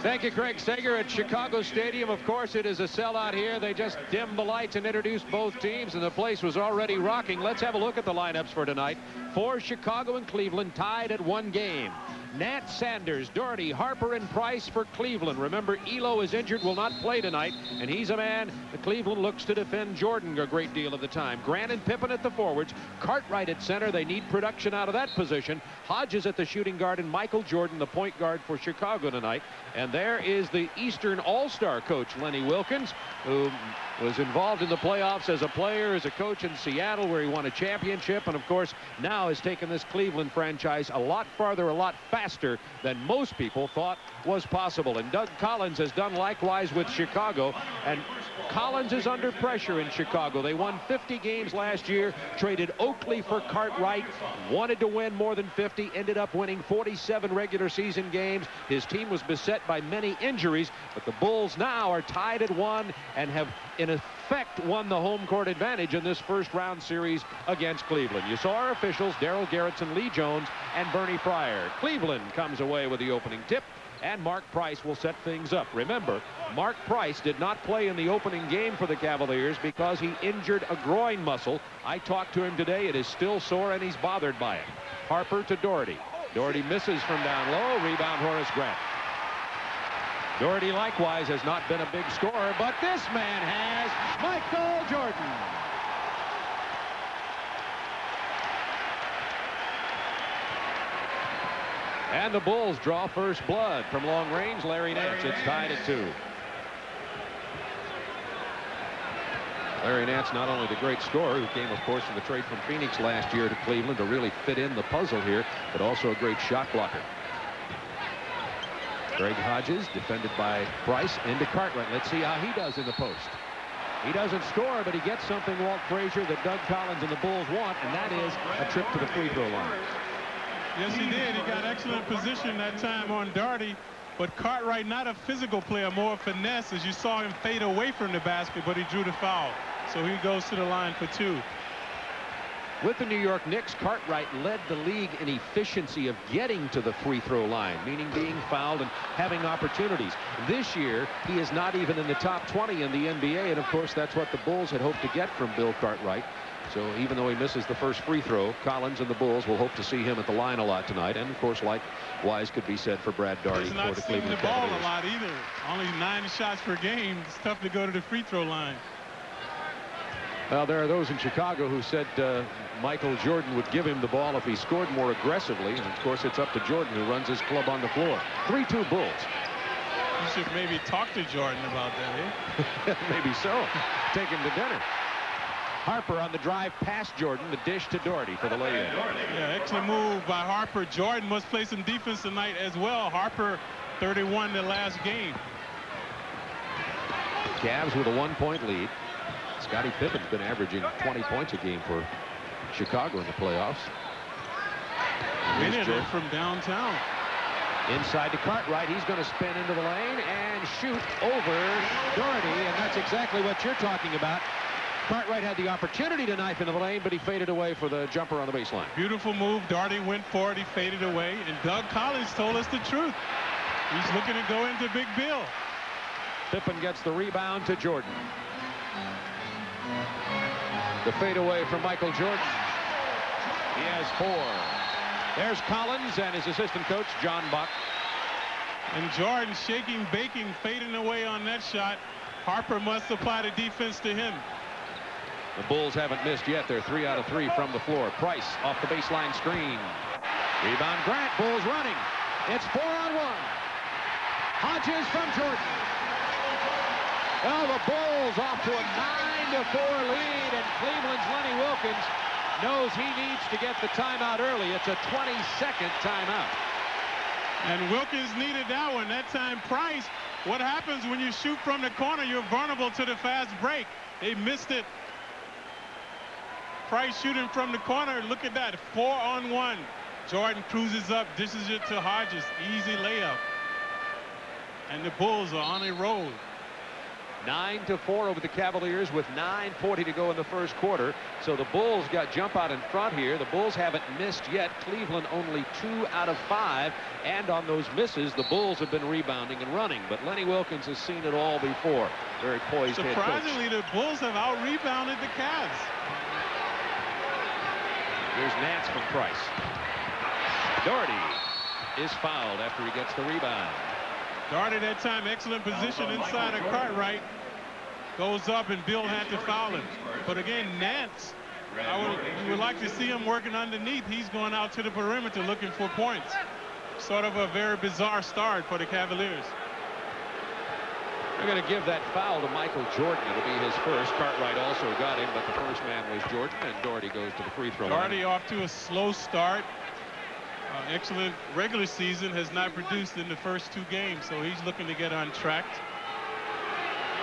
Thank you, Craig Sager at Chicago Stadium. Of course, it is a sellout here. They just dimmed the lights and introduced both teams, and the place was already rocking. Let's have a look at the lineups for tonight. For Chicago and Cleveland, tied at 1 game. Nat, Sanders, Doherty, Harper, and Price for Cleveland. Remember, Elo is injured, will not play tonight, and he's a man that Cleveland looks to defend Jordan a great deal of the time. Grant and Pippen at the forwards. Cartwright at center. They need production out of that position. Hodges at the shooting guard, and Michael Jordan, the point guard for Chicago tonight. And there is the Eastern All-Star coach, Lenny Wilkens, who was involved in the playoffs as a player, as a coach in Seattle, where he won a championship, and of course now has taken this Cleveland franchise a lot farther, a lot faster than most people thought was possible. And Doug Collins has done likewise with Chicago, and Collins is under pressure in Chicago. They won 50 games last year, traded Oakley for Cartwright, wanted to win more than 50, ended up winning 47 regular season games. His team was beset by many injuries, but the Bulls now are tied at 1 and have in effect won the home court advantage in this first round series against Cleveland. You saw our officials, Darryl Garrettson, Lee Jones, and Bernie Fryer. Cleveland comes away with the opening tip, and Mark Price will set things up. Remember, Mark Price did not play in the opening game for the Cavaliers because he injured a groin muscle. I talked to him today. It is still sore, and he's bothered by it. Harper to Doherty. Doherty misses from down low. Rebound, Horace Grant. Doherty likewise has not been a big scorer, but this man has Michael Jordan. And the Bulls draw first blood from long range. Larry Nance. It's tied at 2. Larry Nance, not only the great scorer, who came, of course, from the trade from Phoenix last year to Cleveland to really fit in the puzzle here, but also a great shot blocker. Greg Hodges, defended by Price, into Cartwright. Let's see how he does in the post. He doesn't score, but he gets something, Walt Frazier, that Doug Collins and the Bulls want, and that is a trip to the free throw line. Yes, he did. He got excellent position that time on Doherty, but Cartwright, not a physical player, more finesse, as you saw him fade away from the basket, but he drew the foul. So he goes to the line for 2. With the New York Knicks, Cartwright led the league in efficiency of getting to the free throw line, meaning being fouled and having opportunities. This year, he is not even in the top 20 in the NBA, and of course, that's what the Bulls had hoped to get from Bill Cartwright. So even though he misses the first free throw, Collins and the Bulls will hope to see him at the line a lot tonight. And of course, likewise could be said for Brad Daugherty for the Cleveland Cavaliers. He's not seeing the ball a lot either. Only 9 shots per game. It's tough to go to the free throw line. Well, there are those in Chicago who said Michael Jordan would give him the ball if he scored more aggressively. And of course, it's up to Jordan, who runs his club on the floor. 3-2 Bulls. You should maybe talk to Jordan about that, eh? Maybe so. Take him to dinner. Harper on the drive past Jordan, the dish to Doherty for the lay-in. Yeah, excellent move by Harper. Jordan must play some defense tonight as well. Harper 31 the last game. Cavs with a 1-point lead. Scottie Pippen's been averaging 20 points a game for Chicago in the playoffs. Winning it from downtown. Inside to Cartwright. He's going to spin into the lane and shoot over Doherty, and that's exactly what you're talking about. Cartwright had the opportunity to knife into the lane, but he faded away for the jumper on the baseline. Beautiful move. Doherty went for it. He faded away. And Doug Collins told us the truth. He's looking to go into Big Bill. Pippen gets the rebound to Jordan. The fadeaway from Michael Jordan. He has 4. There's Collins and his assistant coach, John Buck. And Jordan shaking, baking, fading away on that shot. Harper must apply the defense to him. The Bulls haven't missed yet. They're 3 out of 3 from the floor. Price off the baseline screen. Rebound Grant. Bulls running. It's 4-on-1. Hodges from Jordan. Well, the Bulls off to a 9-4 lead, and Cleveland's Lenny Wilkens knows he needs to get the timeout early. It's a 20-second timeout. And Wilkens needed that one. That time Price. What happens when you shoot from the corner? You're vulnerable to the fast break. They missed it. Price shooting from the corner. Look at that. 4-on-1. Jordan cruises up, dishes it to Hodges. Easy layup. And the Bulls are on a roll. 9-4 over the Cavaliers with 9:40 to go in the first quarter. So the Bulls got jump out in front here. The Bulls haven't missed yet. Cleveland only 2 out of 5. And on those misses, the Bulls have been rebounding and running. But Lenny Wilkens has seen it all before. Very poised head coach. Surprisingly, the Bulls have out-rebounded the Cavs. Here's Nance from Price. Doherty is fouled after he gets the rebound. Doherty that time, excellent position inside of Cartwright. Goes up and Bill had to foul him. But again, Nance, you would like to see him working underneath. He's going out to the perimeter looking for points. Sort of a very bizarre start for the Cavaliers. They're going to give that foul to Michael Jordan. It'll be his first. Cartwright also got him, but the first man was Jordan, and Doherty goes to the free throw line. Doherty off to a slow start. Excellent regular season, has not produced in the first 2 games, so he's looking to get on track.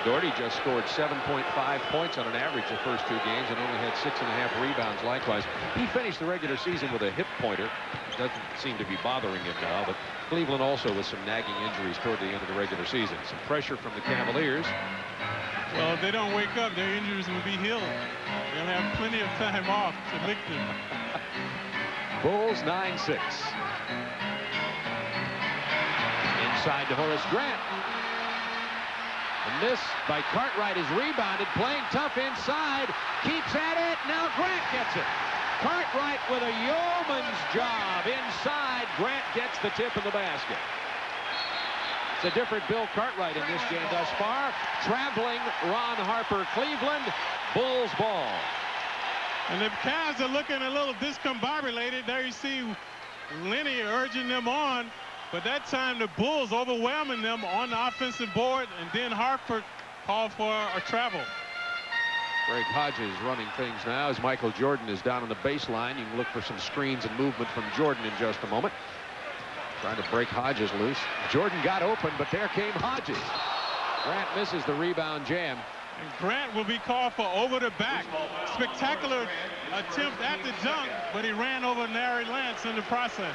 Doherty just scored 7.5 points on an average the first 2 games and only had 6.5 rebounds likewise. He finished the regular season with a hip pointer. Doesn't seem to be bothering him now, but Cleveland also with some nagging injuries toward the end of the regular season. Some pressure from the Cavaliers. Well, if they don't wake up, their injuries will be healed. They'll have plenty of time off to lick them. Bulls 9-6. Inside to Horace Grant. The miss by Cartwright is rebounded, playing tough inside, keeps at it, now Grant gets it. Cartwright with a yeoman's job inside. Grant gets the tip of the basket. It's a different Bill Cartwright in this game thus far. Traveling Ron Harper, Cleveland. Bulls ball. And the Cavs are looking a little discombobulated. There you see Lenny urging them on. But that time the Bulls overwhelming them on the offensive board, and then Harper called for a travel. Greg Hodges running things now as Michael Jordan is down on the baseline. You can look for some screens and movement from Jordan in just a moment. Trying to break Hodges loose. Jordan got open, but there came Hodges. Grant misses the rebound jam. And Grant will be called for over the back. Spectacular attempt at the dunk, but he ran over Larry Lance in the process.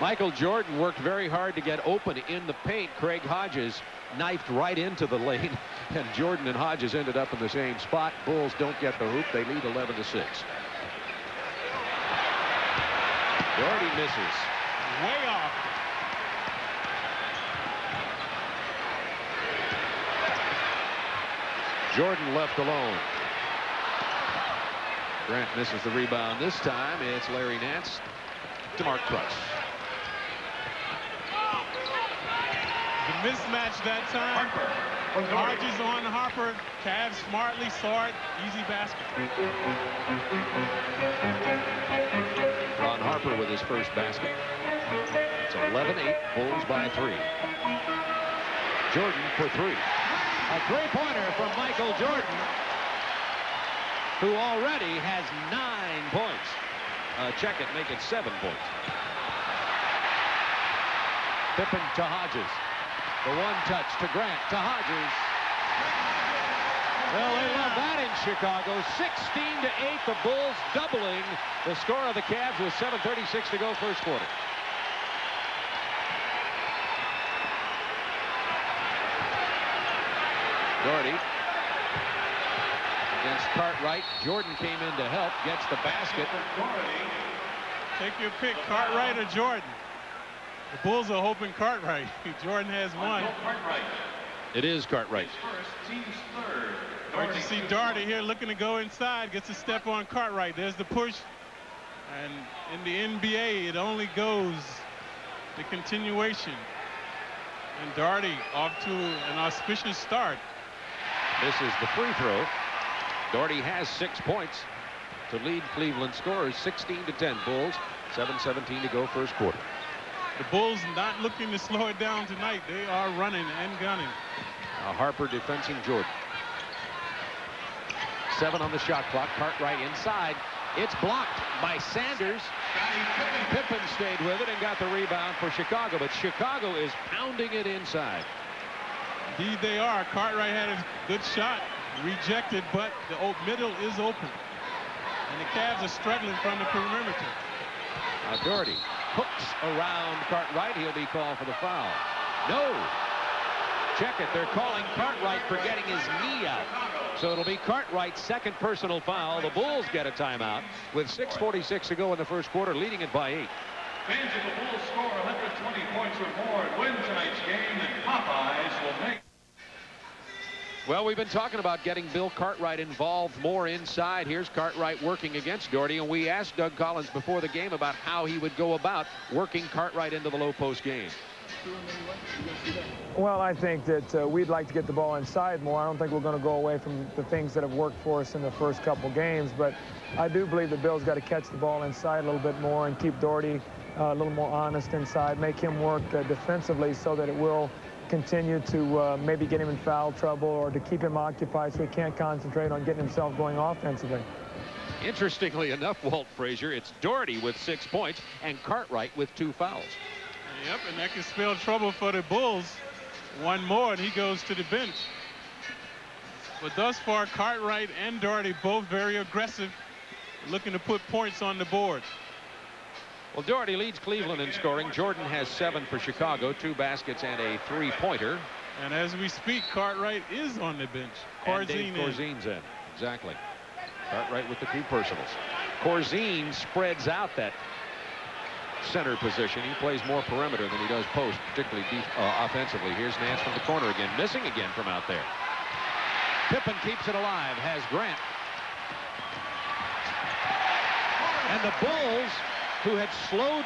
Michael Jordan worked very hard to get open in the paint. Craig Hodges knifed right into the lane, and Jordan and Hodges ended up in the same spot. Bulls don't get the hoop. They lead 11-6. Doherty misses. Way off. Jordan left alone. Grant misses the rebound this time. It's Larry Nance to Mark Price. The mismatch that time. Hodges on Harper. Cavs smartly saw it. Easy basket. Ron Harper with his first basket. It's 11-8. Bulls by 3. Jordan for 3. A three-pointer from Michael Jordan, who already has 9 points. Check it, make it 7 points. Pippen to Hodges. The one touch to Grant to Hodges. Well, they love that in Chicago. 16-8, the Bulls doubling the score of the Cavs with 7:36 to go first quarter. Doherty against Cartwright. Jordan came in to help, gets the basket. Take your pick, Cartwright or Jordan. The Bulls are hoping Cartwright. Jordan has one. It is Cartwright. Great to see Doherty here looking to go inside. Gets a step on Cartwright. There's the push. And in the NBA, it only goes the continuation. And Doherty off to an auspicious start. This is the free throw. Doherty has 6 points to lead Cleveland scorers 16-10. Bulls, 7:17 to go first quarter. The Bulls not looking to slow it down tonight. They are running and gunning. Now Harper defending Jordan. 7 on the shot clock. Cartwright inside. It's blocked by Sanders. Pippen stayed with it and got the rebound for Chicago, but Chicago is pounding it inside. Indeed they are. Cartwright had a good shot. Rejected, but the middle is open. And the Cavs are struggling from the perimeter. Now Doherty hooks around Cartwright. He'll be called for the foul. No. check it. They're calling Cartwright for getting his knee out. So it'll be Cartwright's second personal foul. The Bulls get a timeout with 6:46 to go in the first quarter, leading it by 8. Fans of the Bulls score 120 points or more and win tonight's game, and Popeyes will make. Well, we've been talking about getting Bill Cartwright involved more inside. Here's Cartwright working against Doherty, and we asked Doug Collins before the game about how he would go about working Cartwright into the low post game. Well, I think that we'd like to get the ball inside more. I don't think we're going to go away from the things that have worked for us in the first couple games, but I do believe that Bill's got to catch the ball inside a little bit more and keep Doherty a little more honest inside, make him work defensively so that it will continue to maybe get him in foul trouble or to keep him occupied so he can't concentrate on getting himself going offensively. Interestingly enough, Walt Frazier, it's Doherty with 6 points and Cartwright with 2 fouls. Yep, and that can spell trouble for the Bulls. One more and he goes to the bench. But thus far, Cartwright and Doherty both very aggressive, looking to put points on the board. Well, Doherty leads Cleveland in scoring. Jordan has 7 for Chicago, 2 baskets and a 3-pointer. And as we speak, Cartwright is on the bench. Corzine's in. Exactly. Cartwright with the 2 personals. Corzine spreads out that center position. He plays more perimeter than he does post, particularly offensively. Here's Nance from the corner again, missing again from out there. Pippen keeps it alive, has Grant. And the Bulls, who had slowed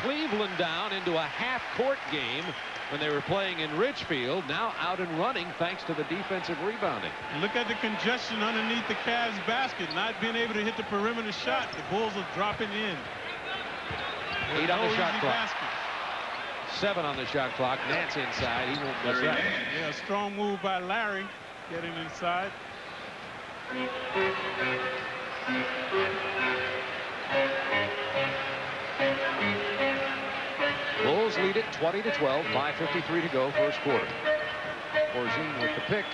Cleveland down into a half-court game when they were playing in Richfield, now out and running thanks to the defensive rebounding. Look at the congestion underneath the Cavs basket, not being able to hit the perimeter shot. The Bulls are dropping in. 8 on the shot clock. 7 on the shot clock. Nance inside. He won't miss that. Yeah, a strong move by Larry getting inside. Bulls lead it 20-12. 5:53 to go, first quarter. Corzine with the pick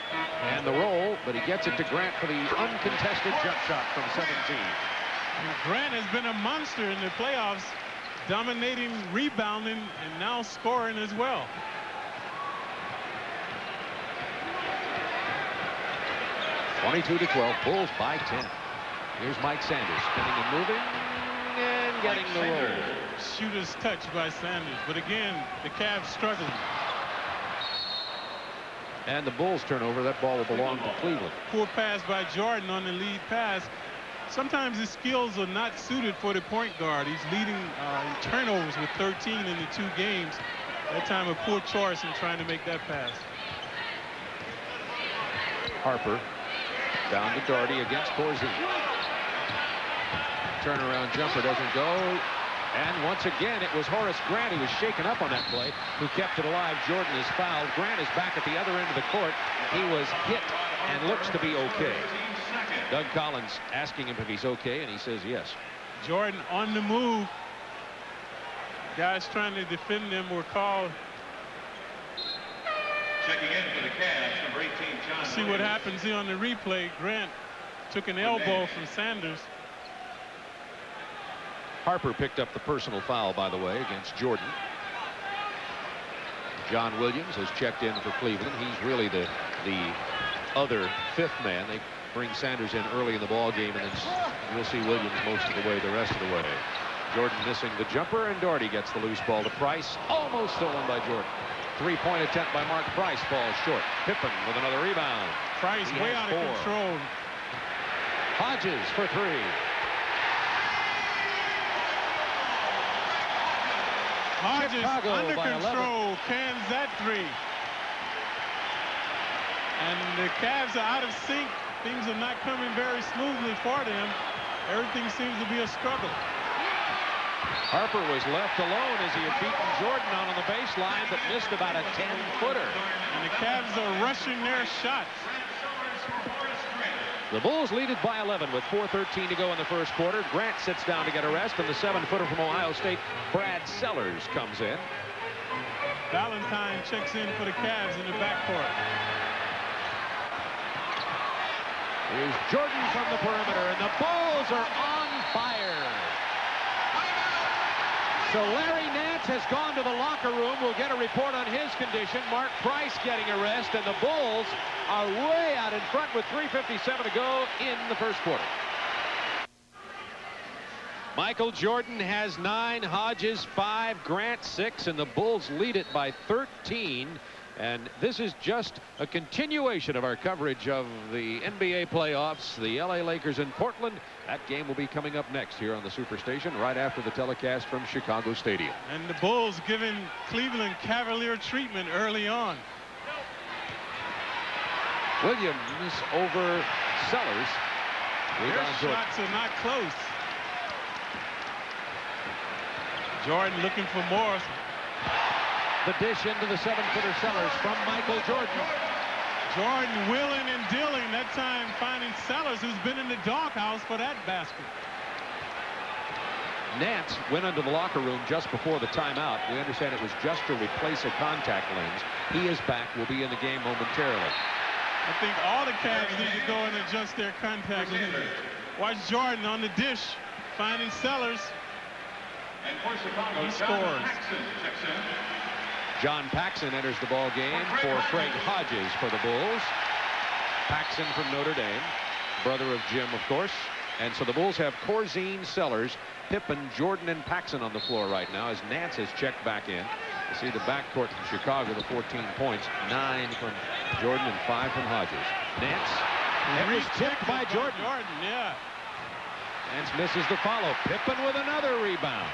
and the roll, but he gets it to Grant for the uncontested jump shot from 17. And Grant has been a monster in the playoffs, dominating, rebounding, and now scoring as well. (22-12). Bulls by 10. Here's Mike Sanders spinning and moving and getting the roll. Shooter's touch by Sanders, but again, the Cavs struggling. And the Bulls turnover. That ball will belong to Cleveland. Poor pass by Jordan on the lead pass. Sometimes his skills are not suited for the point guard. He's leading in turnovers with 13 in the 2 games. That time a poor choice in trying to make that pass. Harper down to Doherty against Corzine. Turnaround jumper doesn't go. And once again, it was Horace Grant who was shaken up on that play, who kept it alive. Jordan is fouled. Grant is back at the other end of the court. He was hit and looks to be okay. Doug Collins asking him if he's okay, and he says yes. Jordan on the move. Guys trying to defend them were called. Checking in for the Cavs, number 18, John. See what happens here on the replay. Grant took an elbow from Sanders. Harper picked up the personal foul, by the way, against Jordan. John Williams has checked in for Cleveland. He's really the other 5th man. They bring Sanders in early in the ball game, and then you'll see Williams most of the way the rest of the way. Jordan missing the jumper, and Doherty gets the loose ball to Price. Almost stolen by Jordan. 3-point attempt by Mark Price falls short. Pippen with another rebound. Price way out of control. Hodges for 3. Hodges Chicago under by control, 11. cans that 3. And the Cavs are out of sync. Things are not coming very smoothly for them. Everything seems to be a struggle. Harper was left alone as he had beaten Jordan on the baseline, but missed about a 10-footer. And the Cavs are rushing their shots. The Bulls lead it by 11 with 4:13 to go in the first quarter. Grant sits down to get a rest, and the 7-footer from Ohio State, Brad Sellers, comes in. Valentine checks in for the Cavs in the backcourt. Here's Jordan from the perimeter, and the Bulls are on fire. So Larry Nance has gone to the locker room. We'll get a report on his condition. Mark Price getting a rest, and the Bulls are way out in front with 3:57 to go in the first quarter. Michael Jordan has 9, Hodges 5, Grant 6, and the Bulls lead it by 13. And this is just a continuation of our coverage of the NBA playoffs. The LA Lakers in Portland. That game will be coming up next here on the Superstation right after the telecast from Chicago Stadium. And the Bulls giving Cleveland Cavalier treatment early on. Williams over Sellers. Their shots are not close. Jordan looking for more. The dish into the 7-footer Sellers from Michael Jordan. Jordan willing and dealing, that time finding Sellers, who's been in the doghouse for that basket. Nance went into the locker room just before the timeout. We understand it was just to replace a contact lens. He is back, will be in the game momentarily. I think all the Cavs need to go and adjust their contact lenses. Watch Jordan on the dish, finding Sellers. And for Chicago, He scores. John Paxson enters the ball game for Craig Hodges for the Bulls. Paxson from Notre Dame, brother of Jim, of course. And so the Bulls have Corzine, Sellers, Pippen, Jordan, and Paxson on the floor right now as Nance has checked back in. You see the backcourt from Chicago, the 14 points, 9 from Jordan and 5 from Hodges. Nance, it was tipped by Jordan. Yeah. Nance misses the follow. Pippen with another rebound.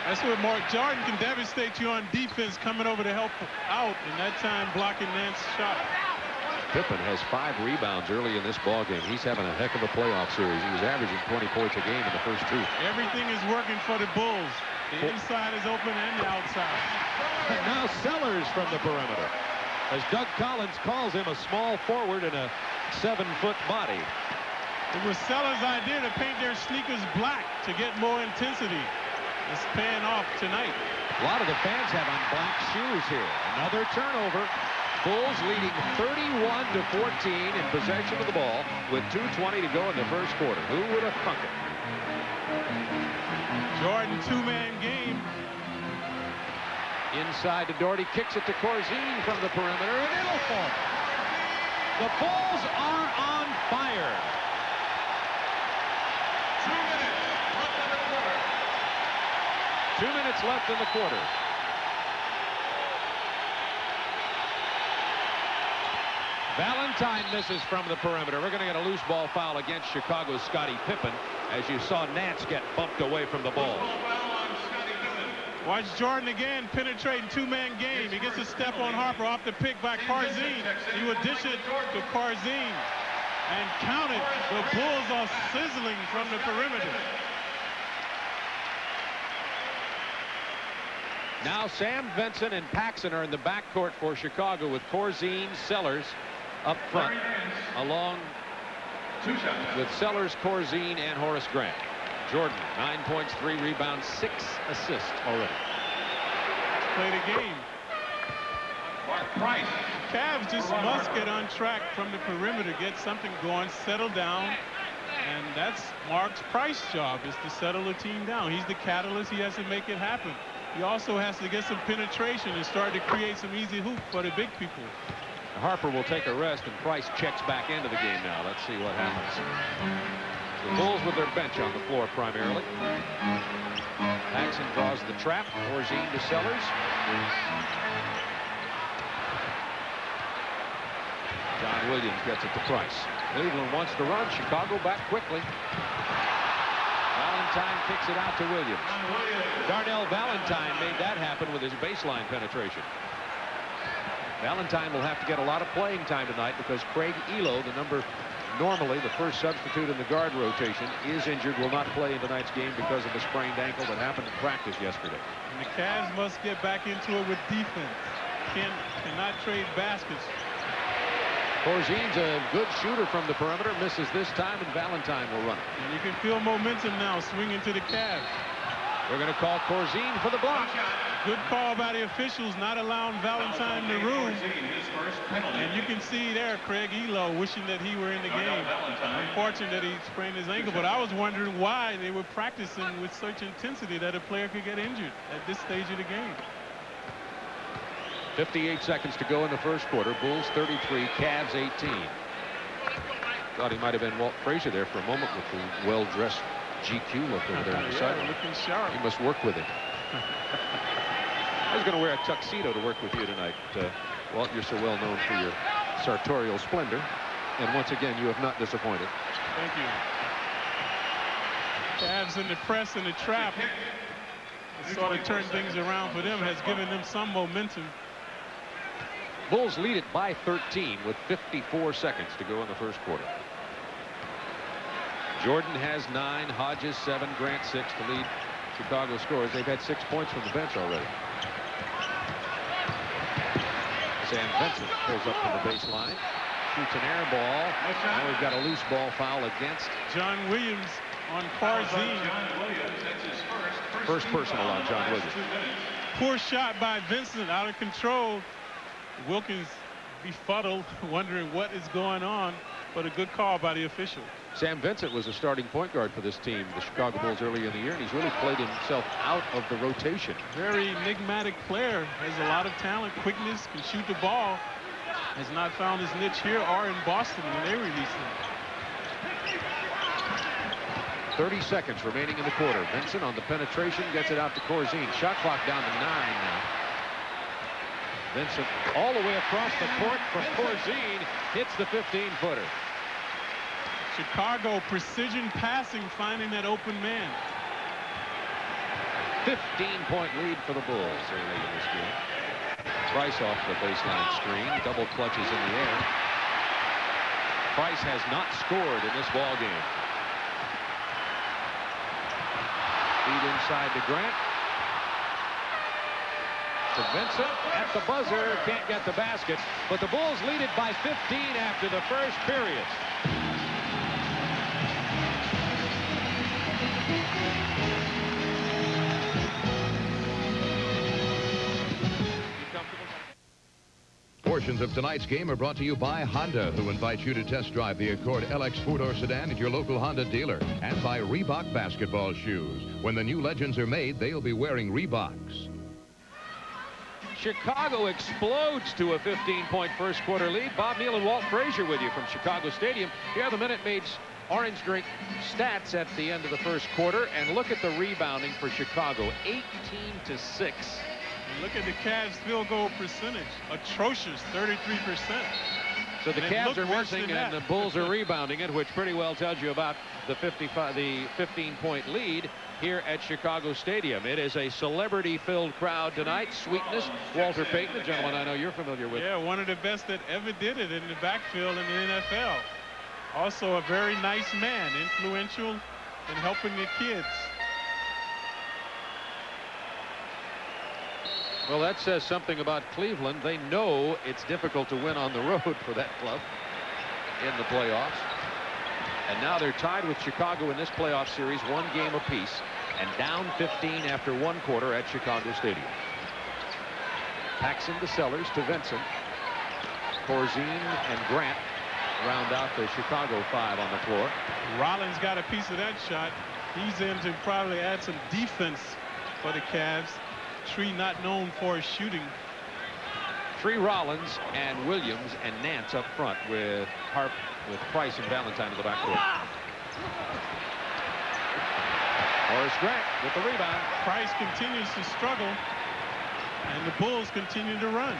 That's where Mark Jordan can devastate you on defense, coming over to help out, and that time blocking Nance's shot. Pippen has 5 rebounds early in this ball game. He's having a heck of a playoff series. He was averaging 20 points a game in the first 2. Everything is working for the Bulls. The inside is open and the outside. And now Sellers from the perimeter, as Doug Collins calls him a small forward and a 7-foot body. It was Sellers' idea to paint their sneakers black to get more intensity. It's paying off tonight. A lot of the fans have on black shoes here. Another turnover. Bulls leading 31-14 in possession of the ball with 2:20 to go in the first quarter. Who would have thunk it? Jordan, 2-man game. Inside to Doherty, kicks it to Corzine from the perimeter, and it'll fall. The Bulls are on fire. 2 minutes left in the quarter. 2 minutes left in the quarter. Valentine misses from the perimeter. We're going to get a loose ball foul against Chicago's Scottie Pippen, as you saw Nance get bumped away from the ball. Watch Jordan again penetrating 2-man game. He gets a step on Harper off the pick by Corzine. He would dish it to Corzine and count it. The Bulls are sizzling from the perimeter. Now Sam Vinson and Paxson are in the backcourt for Chicago with Corzine, Sellers up front, along with Sellers, Corzine, and Horace Grant. Jordan, 9 points, 3 rebounds, 6 assists already. Play the game. Mark Price. Cavs just must get on track from the perimeter, get something going, settle down. And that's Mark's Price job, is to settle the team down. He's the catalyst. He has to make it happen. He also has to get some penetration and start to create some easy hoops for the big people. Harper will take a rest, and Price checks back into the game now. Let's see what happens. The Bulls with their bench on the floor primarily. Paxson draws the trap. Corzine to Sellers. John Williams gets it to Price. Cleveland wants to run. Chicago back quickly. Valentine kicks it out to Williams. Darnell Valentine made that happen with his baseline penetration. Valentine will have to get a lot of playing time tonight because Craig Elo, normally the first substitute in the guard rotation, is injured, will not play in tonight's game because of a sprained ankle that happened in practice yesterday. And the Cavs must get back into it with defense. Cannot trade baskets. Corzine's a good shooter from the perimeter, misses this time, and Valentine will run it. And you can feel momentum now swinging to the Cavs. We're going to call Corzine for the block. Good call by the officials, not allowing Valentine in the room. And you can see there Craig Elo wishing that he were in the game. Unfortunate that he sprained his ankle, but I was wondering why they were practicing with such intensity that a player could get injured at this stage of the game. 58 seconds to go in the first quarter. Bulls 33, Cavs 18. Thought he might have been Walt Frazier there for a moment with the well-dressed GQ look over there on the side. Looking sharp. He must work with it. I was going to wear a tuxedo to work with you tonight. Walt, you're so well known for your sartorial splendor. And once again, you have not disappointed. Thank you. Cavs in the press and the trap. Sort of turned things around for them, has given them some momentum. Bulls lead it by 13 with 54 seconds to go in the first quarter. Jordan has 9, Hodges 7, Grant 6 to lead Chicago scores. They've had 6 points from the bench already. Sam Vincent pulls up from the baseline, shoots an air ball. Now we've got a loose ball foul against John Williams on Farzine. First personal on John Williams. Poor shot by Vincent, out of control. Wilkins befuddled, wondering what is going on, but a good call by the official. Sam Vincent was a starting point guard for this team, the Chicago Bulls, early in the year, and he's really played himself out of the rotation. Very enigmatic player, has a lot of talent, quickness, can shoot the ball. Has not found his niche here or in Boston when they released him. 30 seconds remaining in the quarter. Vincent on the penetration gets it out to Corzine. Shot clock down to 9 now. Vincent all the way across the court from Corzine, hits the 15-footer. Chicago precision passing, finding that open man. 15-point lead for the Bulls early in this game. Price off the baseline screen, double clutches in the air. Price has not scored in this ball game. Feed inside to Grant. To Vincent at the buzzer, can't get the basket, but the Bulls lead it by 15 after the first period. Portions of tonight's game are brought to you by Honda, who invites you to test drive the Accord LX 4-door sedan at your local Honda dealer, and by Reebok basketball shoes. When the new legends are made, they'll be wearing Reeboks. Chicago explodes to a 15-point first quarter lead. Bob Neal and Walt Frazier with you from Chicago Stadium. Here are the Minute Maid's orange drink stats at the end of the first quarter, and look at the rebounding for Chicago, 18-6. And look at the Cavs field goal percentage, atrocious, 33%. So the Cavs are missing and the Bulls are rebounding it, which pretty well tells you about the 15-point lead here at Chicago Stadium. It is a celebrity-filled crowd tonight. Sweetness, Walter Payton, a gentleman I know you're familiar with. Yeah, one of the best that ever did it in the backfield in the NFL. Also a very nice man, influential in helping the kids. Well, that says something about Cleveland. They know it's difficult to win on the road for that club in the playoffs. And now they're tied with Chicago in this playoff series, 1 game apiece, and down 15 after 1 quarter at Chicago Stadium. Paxson to Sellers to Vincent. Corzine and Grant round out the Chicago 5 on the floor. Rollins got a piece of that shot. He's in to probably add some defense for the Cavs. Tree not known for his shooting. Tree Rollins and Williams and Nance up front with Harp, with Price and Valentine in the backcourt. Horace Grant with the rebound. Price continues to struggle, and the Bulls continue to run.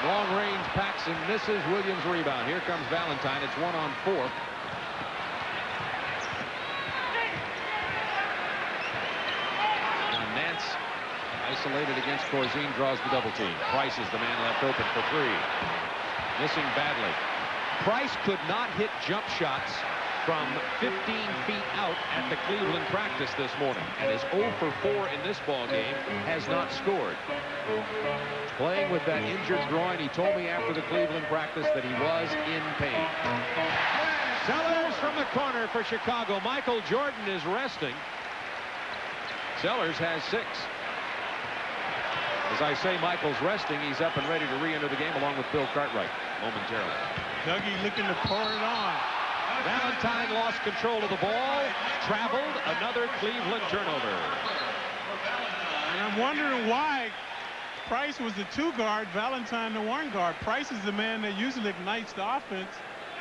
Long range Paxson misses Williams' rebound. Here comes Valentine. It's 1-on-4. Nance isolated against Corzine, draws the double team. Price is the man left open for 3. Missing badly. Price could not hit jump shots from 15 feet out at the Cleveland practice this morning, and is 0 for 4 in this ball game, has not scored. Playing with that injured groin, he told me after the Cleveland practice that he was in pain. Sellers from the corner for Chicago. Michael Jordan is resting. Sellers has 6. As I say, Michael's resting. He's up and ready to re-enter the game along with Bill Cartwright momentarily. Dougie looking to pour it on. Valentine lost control of the ball. Traveled. Another Cleveland turnover. And I'm wondering why Price was the 2 guard, Valentine the 1 guard. Price is the man that usually ignites the offense.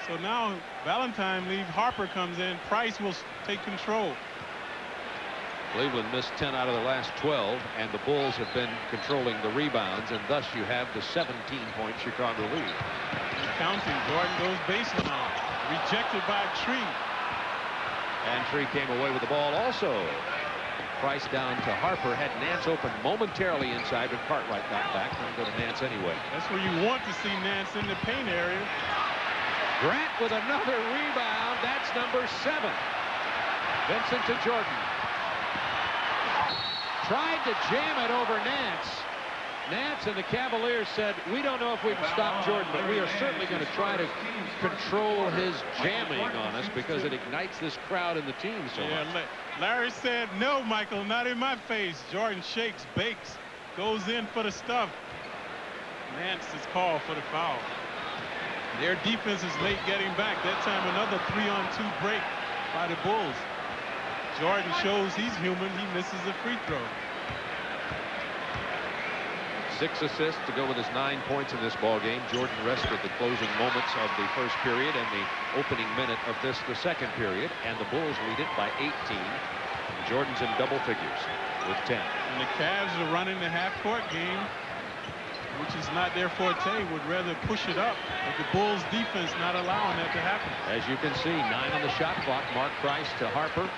So now Valentine leaves, Harper comes in, Price will take control. Cleveland missed 10 out of the last 12, and the Bulls have been controlling the rebounds, and thus you have the 17-point Chicago lead. Counting, Jordan goes baseline, rejected by Tree. And Tree came away with the ball also. Price down to Harper, had Nance open momentarily inside, but Cartwright got back. Going to go to Nance anyway. That's where you want to see Nance in the paint area. Grant with another rebound. That's number 7. Vincent to Jordan. Tried to jam it over Nance. Nance and the Cavaliers said, we don't know if we can stop Jordan, but we are certainly going to try to control his jamming on us because it ignites this crowd and the team so much. Larry said, no, Michael, not in my face. Jordan shakes, bakes, goes in for the stuff. Nance is called for the foul. Their defense is late getting back. That time another 3-on-2 break by the Bulls. Jordan shows he's human. He misses a free throw. 6 assists to go with his 9 points in this ball game. Jordan rested the closing moments of the first period and the opening minute of the second period, and the Bulls lead it by 18. Jordan's in double figures with 10. And the Cavs are running the half-court game, which is not their forte, would rather push it up, but the Bulls defense not allowing that to happen. As you can see, 9 on the shot clock. Mark Price to Harper.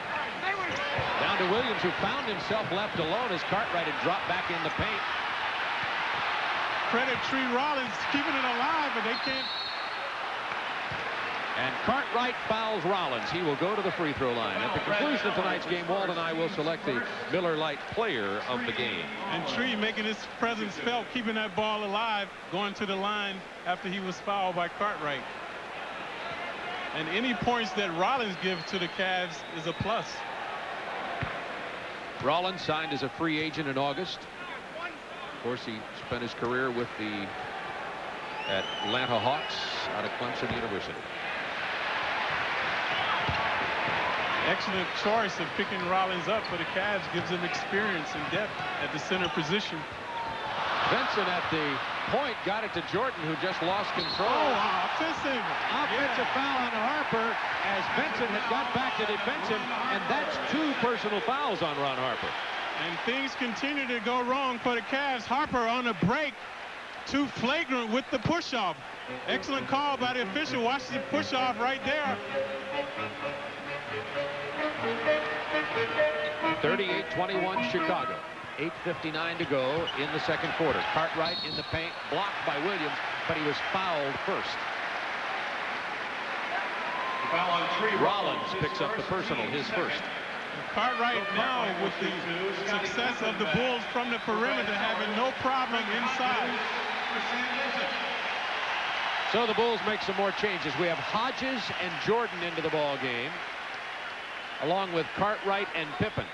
Down to Williams, who found himself left alone as Cartwright had dropped back in the paint. Credit Tree Rollins keeping it alive, but they can't. And Cartwright fouls Rollins. He will go to the free throw line. At the conclusion of tonight's game, Walt and I will select the Miller Lite player of the game. And Tree making his presence felt, keeping that ball alive, going to the line after he was fouled by Cartwright. And any points that Rollins gives to the Cavs is a plus. Rollins signed as a free agent in August. Of course, he spent his career with the Atlanta Hawks out of Clemson University. Excellent choice of picking Rollins up for the Cavs. Gives him experience and depth at the center position. Vincent at the point got it to Jordan, who just lost control. Oh, offensive. Offensive foul on Harper as Vincent had got back to defense him, and that's 2 personal fouls on Ron Harper. And things continue to go wrong for the Cavs. Harper on a break, too flagrant with the push-off. Excellent call by the official. Watch the push-off right there. 38-21 Chicago. 8:59 to go in the second quarter. Cartwright in the paint, blocked by Williams, but he was fouled first. Rollins picks up the personal, his first. Cartwright now with the success of the Bulls from the perimeter, having no problem inside. So the Bulls make some more changes. We have Hodges and Jordan into the ball game, along with Cartwright and Pippen.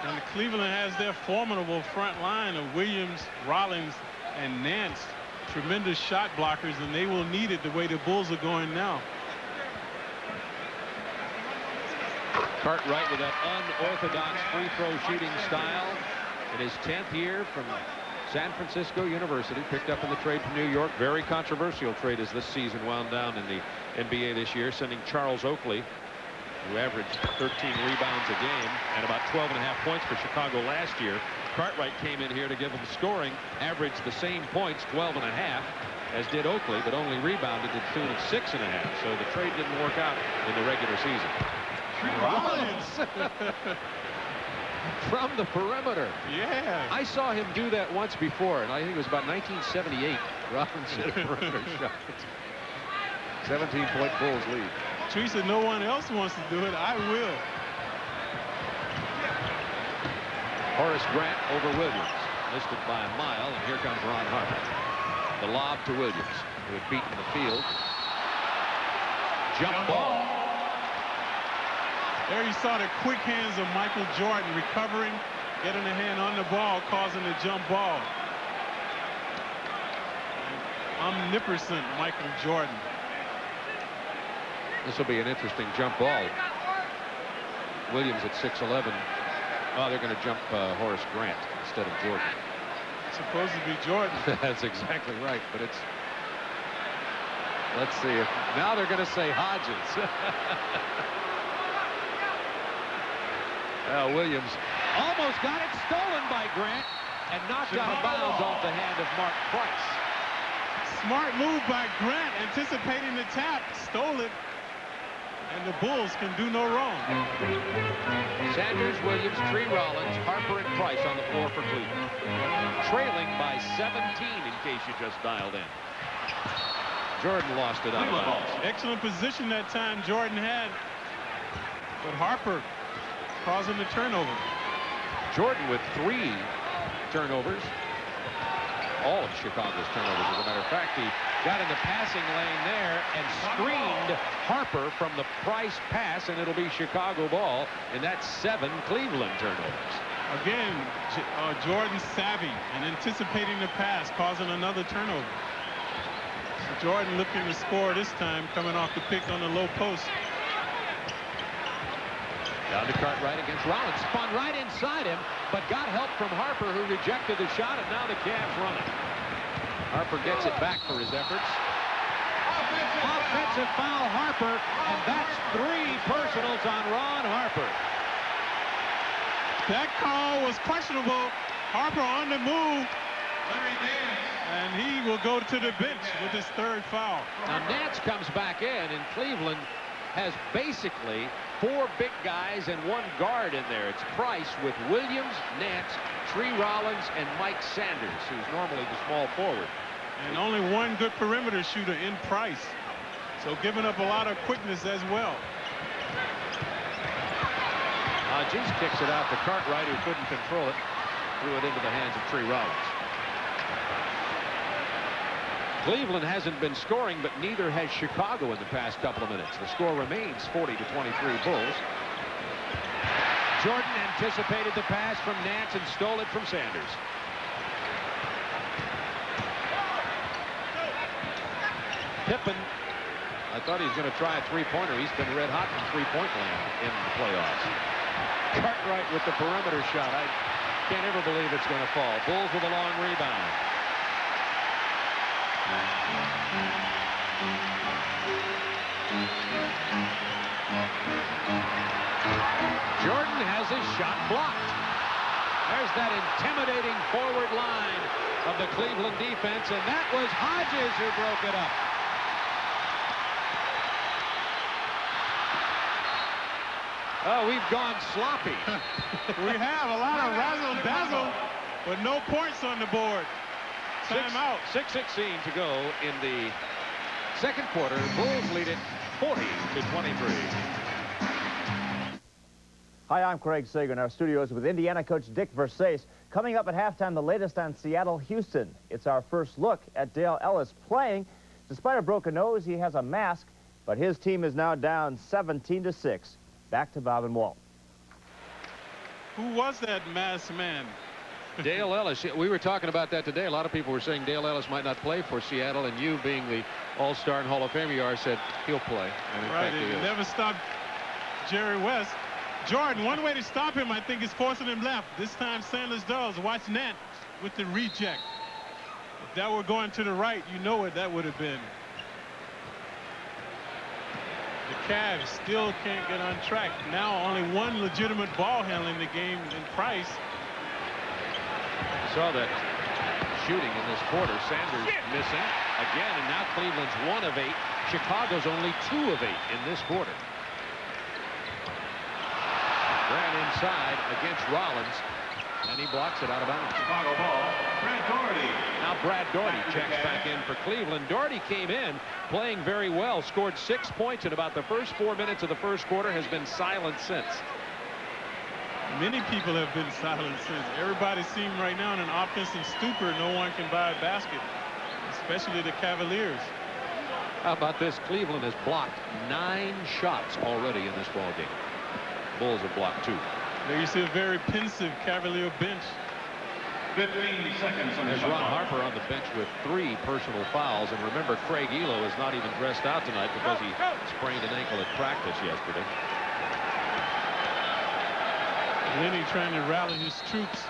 And Cleveland has their formidable front line of Williams, Rollins, and Nance. Tremendous shot blockers, and they will need it the way the Bulls are going now. Cartwright with that unorthodox free throw shooting style in his 10th year from San Francisco University, picked up in the trade from New York. Very controversial trade as this season wound down in the NBA this year, sending Charles Oakley, who averaged 13 rebounds a game and about 12.5 points for Chicago last year. Cartwright came in here to give them scoring, averaged the same points, 12.5, as did Oakley, but only rebounded to the tune of 6.5. So the trade didn't work out in the regular season. Rollins From the perimeter. Yeah. I saw him do that once before, and I think it was about 1978. Rollins hit a perimeter shot. 17-point Bulls lead. Teresa, no one else wants to do it. I will. Horace Grant over Williams. Missed it by a mile, and here comes Ron Harper. The lob to Williams, who had beaten the field. Jump ball. There you saw the quick hands of Michael Jordan recovering, getting a hand on the ball, causing the jump ball. Omnipresent Michael Jordan. This will be an interesting jump ball. Williams at 6'11". Oh, they're going to jump Horace Grant instead of Jordan. It's supposed to be Jordan. That's exactly right, but it's... Let's see if... Now they're going to say Hodges. Williams almost got it stolen by Grant and knocked out of bounds off the hand of Mark Price. Smart move by Grant, anticipating the tap, stole it, and the Bulls can do no wrong. Sanders, Williams, Tree Rollins, Harper, and Price on the floor for Cleveland. Trailing by 17 in case you just dialed in. Jordan lost it out of bounds. Excellent position that time Jordan had, but Harper causing the turnover. Jordan with 3 turnovers. All of Chicago's turnovers, as a matter of fact. He got in the passing lane there and screened Harper from the Price pass, and it'll be Chicago ball, and that's 7 Cleveland turnovers. Again, Jordan savvy and anticipating the pass, causing another turnover. So Jordan looking to score this time, coming off the pick on the low post. Down to Cartwright against Rollins. Spun right inside him, but got help from Harper, who rejected the shot, and now the Cavs run it. Harper gets it back for his efforts. Offensive foul, Harper, and that's 3 personals on Ron Harper. That call was questionable. Harper on the move, and he will go to the bench with his 3rd foul. Now Nance comes back in, and Cleveland has basically 4 big guys and 1 guard in there. It's Price with Williams, Nance, Tree Rollins, and Mike Sanders, who's normally the small forward. And only 1 good perimeter shooter in Price. So giving up a lot of quickness as well. Hodges kicks it out to Cartwright, who couldn't control it. Threw it into the hands of Tree Rollins. Cleveland hasn't been scoring, but neither has Chicago in the past couple of minutes. The score remains 40-23 Bulls. Jordan anticipated the pass from Nance and stole it from Sanders. Pippen, I thought he was going to try a 3-pointer. He's been red hot from 3-point land in the playoffs. Cartwright with the perimeter shot. I can't ever believe it's going to fall. Bulls with a long rebound. Jordan has his shot blocked. There's that intimidating forward line of the Cleveland defense, and that was Hodges who broke it up. Oh, we've gone sloppy. We have a lot of razzle-dazzle, but no points on the board. Timeout. 6:16 to go in the second quarter. Bulls lead it 40-23. Hi, I'm Craig Sager in our studios with Indiana coach Dick Versace. Coming up at halftime, the latest on Seattle-Houston. It's our first look at Dale Ellis playing. Despite a broken nose, he has a mask, but his team is now down 17-6. Back to Bob and Walt. Who was that masked man? Dale Ellis. We were talking about that today. A lot of people were saying Dale Ellis might not play for Seattle, and you, being the All-Star and Hall of Famer you are, said he'll play. And in fact, he is. Never stopped Jerry West. Jordan, one way to stop him, I think, is forcing him left. This time Sanders does. Watch Nant with the reject. If that were going to the right, you know what that would have been. The Cavs still can't get on track. Now only 1 legitimate ball handling the game in Price. Saw that shooting in this quarter. Sanders missing again, and now Cleveland's 1 of 8. Chicago's only 2 of 8 in this quarter. Ran inside against Rollins, and he blocks it out of bounds. Chicago ball, Brad Daugherty. Now Brad Daugherty checks back in for Cleveland. Daugherty came in playing very well, scored 6 points in about the first 4 minutes of the first quarter, has been silent since. Many people have been silent since. Everybody seems right now in an offensive stupor. No one can buy a basket, especially the Cavaliers. How about this? Cleveland has blocked 9 shots already in this ball game. Bulls have blocked 2. There you see a very pensive Cavalier bench. 15 seconds on the There's shot Ron clock. Harper on the bench with 3 personal fouls. And remember, Craig Elo is not even dressed out tonight because he sprained an ankle at practice yesterday. Lenny trying to rally his troops.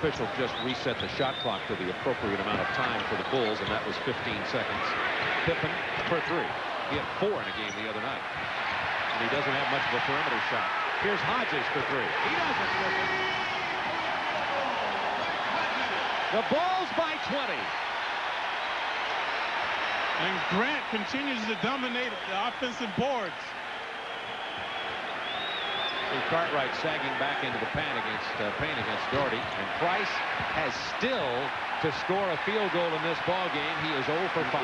Officials just reset the shot clock to the appropriate amount of time for the Bulls, and that was 15 seconds. Pippen for 3. He had 4 in a game the other night. And he doesn't have much of a perimeter shot. Here's Hodges for 3. He doesn't miss it. The Bulls by 20. And Grant continues to dominate the offensive boards. And Cartwright sagging back into the paint against Doherty. And Price has still to score a field goal in this ball game. He is 0 for 5.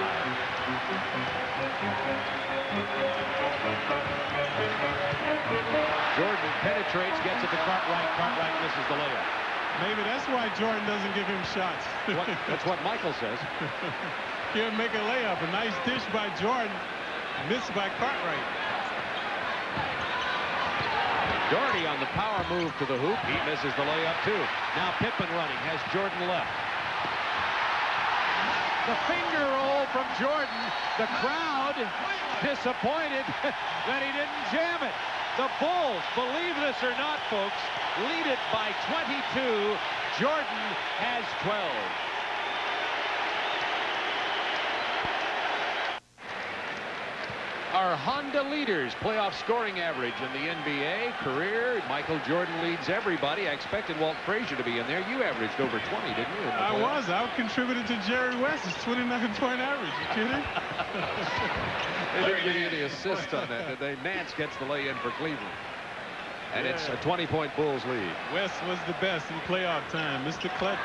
Jordan penetrates, gets it to Cartwright. Cartwright misses the layup. Maybe that's why Jordan doesn't give him shots. That's what Michael says. He'll make a layup. A nice dish by Jordan. Missed by Cartwright. Doherty on the power move to the hoop. He misses the layup too. Now Pippen running, has Jordan left. The finger roll from Jordan. The crowd disappointed that he didn't jam it. The Bulls, believe this or not, folks, lead it by 22. Jordan has 12. Our Honda leaders, playoff scoring average in the NBA career. Michael Jordan leads everybody. I expected Walt Frazier to be in there. You averaged over 20, didn't you? I was. I contributed to Jerry West's 29-point average. You kidding? They didn't give you any assist on that, did they? Nance gets the lay-in for Cleveland. And it's a 20-point Bulls lead. West was the best in playoff time. Mr. Clutch.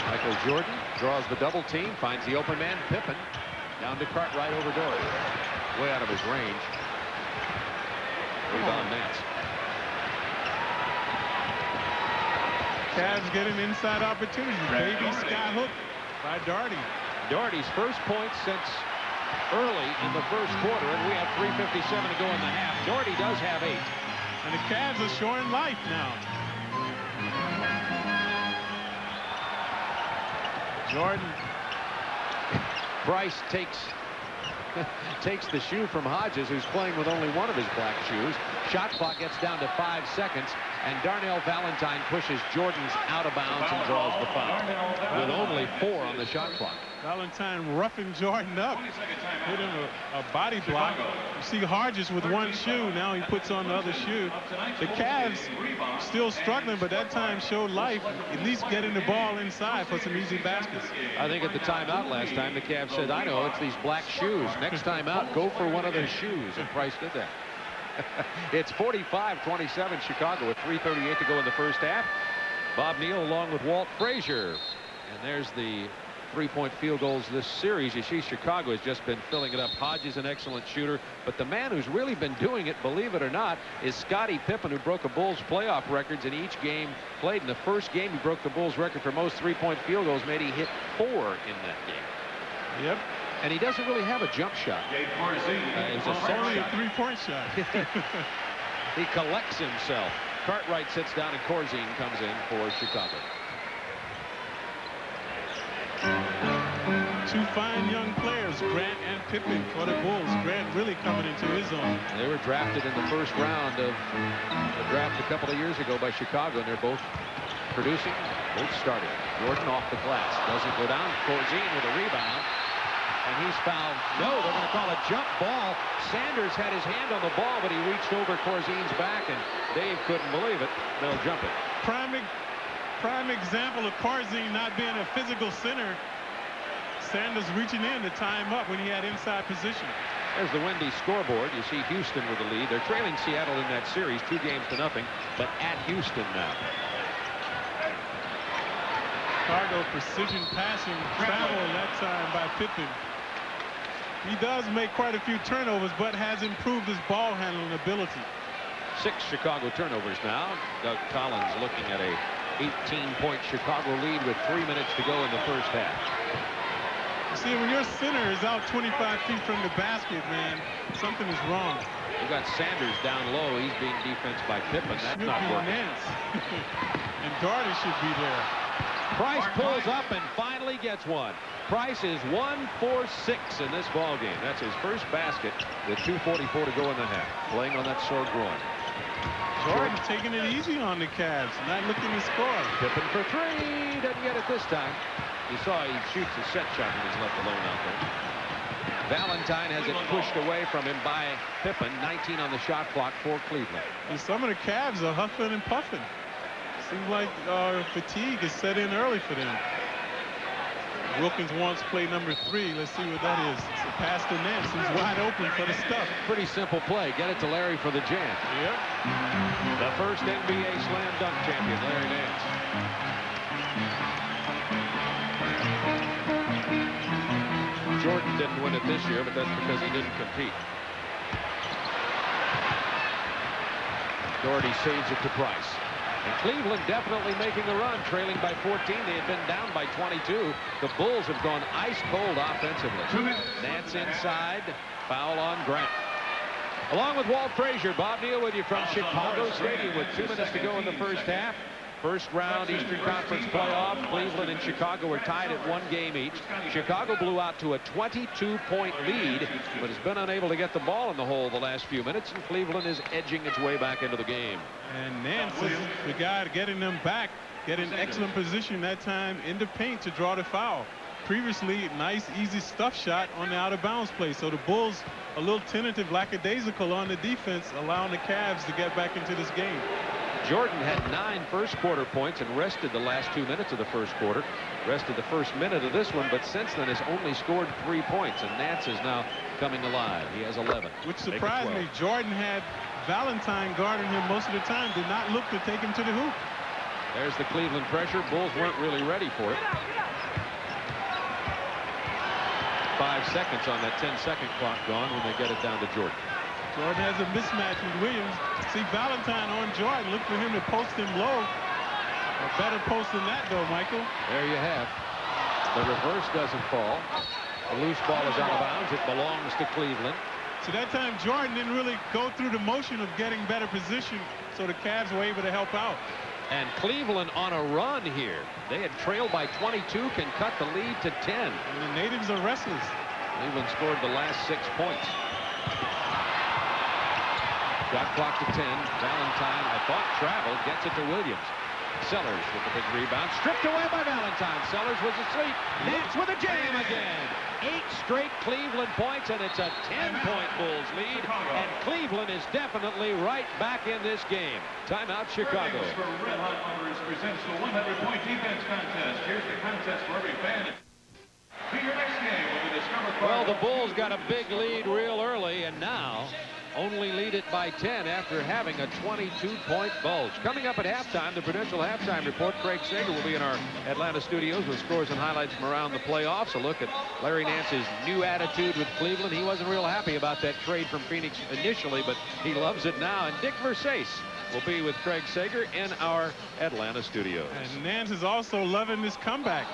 Michael Jordan draws the double team, finds the open man, Pippen, down to Cartwright over Doherty. Way out of his range. Rebound Nance. Cavs get an inside opportunity. Baby skyhook by Doherty. Doherty's first point since early in the first quarter, and we have 3:57 to go in the half. Doherty does have 8. And the Cavs are showing life now. Jordan. Price takes the shoe from Hodges, who's playing with only one of his black shoes. Shot clock gets down to 5 seconds, and Darnell Valentine pushes Jordan's out of bounds and draws the foul with only 4 on the shot clock. Valentine roughing Jordan up, hit him a body block. You see Hodges with one shoe. Now he puts on the other shoe. The Cavs still struggling, but that time showed life. At least getting the ball inside for some easy baskets. I think at the timeout last time, the Cavs said, I know, it's these black shoes. Next time out, go for one of those shoes. And Price did that. It's 45-27 Chicago with 3:38 to go in the first half. Bob Neal along with Walt Frazier. And there's the 3-point field goals this series. You see Chicago has just been filling it up. Hodges an excellent shooter, but the man who's really been doing it, believe it or not, is Scottie Pippen, who broke a Bulls playoff records in each game played. In the first game, he broke the Bulls record for most 3-point field goals, made he hit 4 in that game. Yep. And he doesn't really have a jump shot. It's Only a 3-point shot. He collects himself. Cartwright sits down and Corzine comes in for Chicago. Two fine young players, Grant and Pippen, for the Bulls. Grant really coming into his own. They were drafted in the first round of the draft a couple of years ago by Chicago, and they're both producing, both starting. Jordan off the glass, doesn't go down. Corzine with a rebound, and he's fouled. No, they're going to call a jump ball. Sanders had his hand on the ball, but he reached over Corzine's back, and Dave couldn't believe it. They'll jump it. Prime example of Corzine not being a physical center. Sanders reaching in to tie him up when he had inside position. There's the Wendy's scoreboard. You see Houston with the lead. They're trailing Seattle in that series 2-0, but at Houston now. Chicago precision passing travel that time by Pippen. He does make quite a few turnovers, but has improved his ball handling ability. 6 Chicago turnovers now. Doug Collins looking at a 18-point Chicago lead with 3 minutes to go in the first half. See, when your center is out 25 feet from the basket, man, something is wrong. You got Sanders down low. He's being defensed by Pippen. That's not working. And Doherty should be there. Price pulls up and finally gets one. Price is 1 for 6 in this ball game. That's his first basket with 2:44 to go in the half. Playing on that sore groin. Jordan taking it easy on the Cavs, not looking to score. Pippen for 3. Doesn't get it this time. You saw he shoots a set shot when he's left alone out there. Valentine has it pushed away from him by Pippen. 19 on the shot clock for Cleveland. And some of the Cavs are huffing and puffing. Seems like fatigue is set in early for them. Wilkins wants play number 3. Let's see what that is. It's a pass to Nance, who's wide open for the stuff. Pretty simple play. Get it to Larry for the jam. Yep. The first NBA slam dunk champion, Larry Nance. Jordan didn't win it this year, but that's because he didn't compete. Doherty saves it to Price. And Cleveland definitely making a run, trailing by 14. They had been down by 22. The Bulls have gone ice cold offensively. Nance inside. Foul on Grant. Along with Walt Frazier, Bob Neal with you from Chicago Stadium with 2 minutes to go in the first half. First round Eastern Conference playoff. Cleveland and Chicago are tied at 1 game each. Chicago blew out to a 22-point lead, but has been unable to get the ball in the hole the last few minutes, and Cleveland is edging its way back into the game. And Nance is the guy getting them back, getting excellent position that time in the paint to draw the foul. Previously, nice, easy stuff shot on the out-of-bounds play. So the Bulls a little tentative, lackadaisical on the defense, allowing the Cavs to get back into this game. Jordan had 9 first-quarter points and rested the last 2 minutes of the first quarter. Rested the first minute of this one, but since then has only scored 3 points, and Nance is now coming alive. He has 11. Which surprised me. Jordan had Valentine guarding him most of the time, did not look to take him to the hoop. There's the Cleveland pressure. Bulls weren't really ready for it. 5 seconds on that 10-second clock gone when they get it down to Jordan. Jordan has a mismatch with Williams. See Valentine on Jordan. Look for him to post him low. A better post than that, though, Michael. There you have. The reverse doesn't fall. The loose ball is out of bounds. It belongs to Cleveland. So that time Jordan didn't really go through the motion of getting better position, so the Cavs were able to help out. And Cleveland on a run here. They had trailed by 22, can cut the lead to 10. And the natives are restless. Cleveland scored the last 6 points. Shot clock to 10. Valentine, I thought traveled, gets it to Williams. Sellers with the big rebound. Stripped away by Valentine. Sellers was asleep. Nance with a jam again. 8 straight Cleveland points, and it's a 10-point Bulls lead. And Cleveland is definitely right back in this game. Timeout, Chicago. For Red Hot Lovers presents the 100-point defense contest. Here's the contest for every fan. To your next game when we discover. Well, the Bulls got a big lead real early, and now only lead it by 10 after having a 22-point bulge. Coming up at halftime, the Prudential Halftime Report. Craig Sager will be in our Atlanta studios with scores and highlights from around the playoffs. A look at Larry Nance's new attitude with Cleveland. He wasn't real happy about that trade from Phoenix initially, but he loves it now. And Dick Versace will be with Craig Sager in our Atlanta studios. And Nance is also loving this comeback.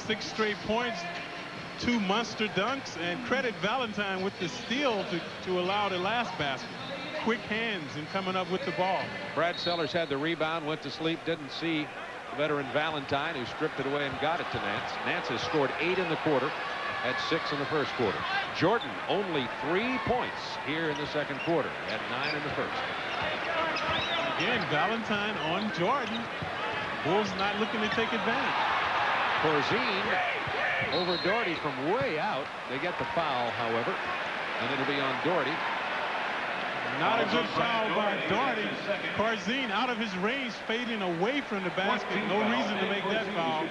6 straight points. 2 monster dunks, and credit Valentine with the steal to allow the last basket. Quick hands and coming up with the ball. Brad Sellers had the rebound, went to sleep, didn't see the veteran Valentine, who stripped it away and got it to Nance. Nance has scored 8 in the quarter, had 6 in the first quarter. Jordan only 3 points here in the second quarter, had 9 in the first. Again, Valentine on Jordan. Bulls not looking to take advantage. Corzine over Doherty from way out. They get the foul, however, and it'll be on Doherty. Not a good foul by Doherty. Corzine out of his range, fading away from the basket. No reason to make that foul.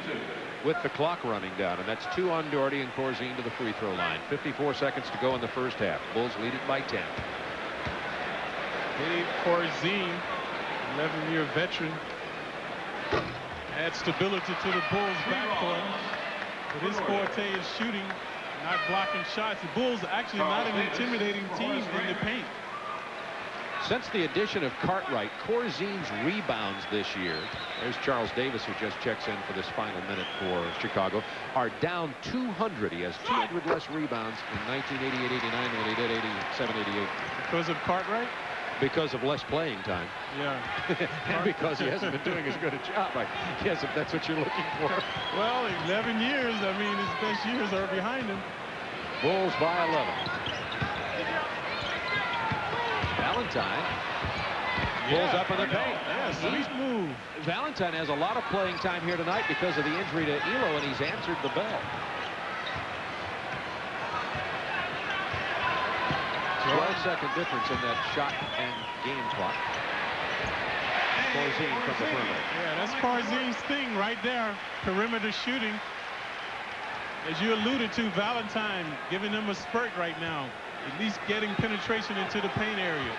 With the clock running down, and that's 2 on Doherty and Corzine to the free throw line. 54 seconds to go in the first half. Bulls lead it by 10. Dave Corzine, 11-year veteran, adds stability to the Bulls' backcourt. But his forte is shooting, not blocking shots. The Bulls are actually not an intimidating team in the paint. Since the addition of Cartwright, Corzine's rebounds this year, there's Charles Davis, who just checks in for this final minute for Chicago, are down 200. He has 200 less rebounds in 1988-89 than he did 87-88. Because of Cartwright? Because of less playing time. Yeah. And because he hasn't been doing as good a job. Right. Yes, if that's what you're looking for. Well, 11 years. I mean, his best years are behind him. Bulls by 11. Valentine pulls up in the paint. Yeah, sweet move. Valentine has a lot of playing time here tonight because of the injury to Elo, and he's answered the bell. 12-second difference in that shot and game clock. Corzine from the perimeter. Yeah, that's Corzine's thing right there. Perimeter shooting. As you alluded to, Valentine giving them a spurt right now. At least getting penetration into the paint area.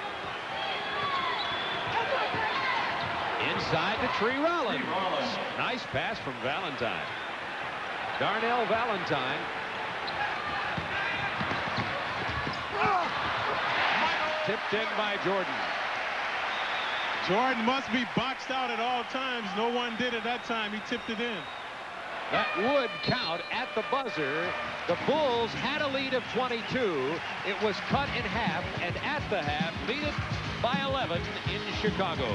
Inside to Tree Rollins. Nice pass from Valentine. Darnell Valentine. Tipped in by Jordan. Jordan must be boxed out at all times. No one did it that time. He tipped it in. That would count at the buzzer. The Bulls had a lead of 22. It was cut in half, and at the half, lead it by 11 in Chicago.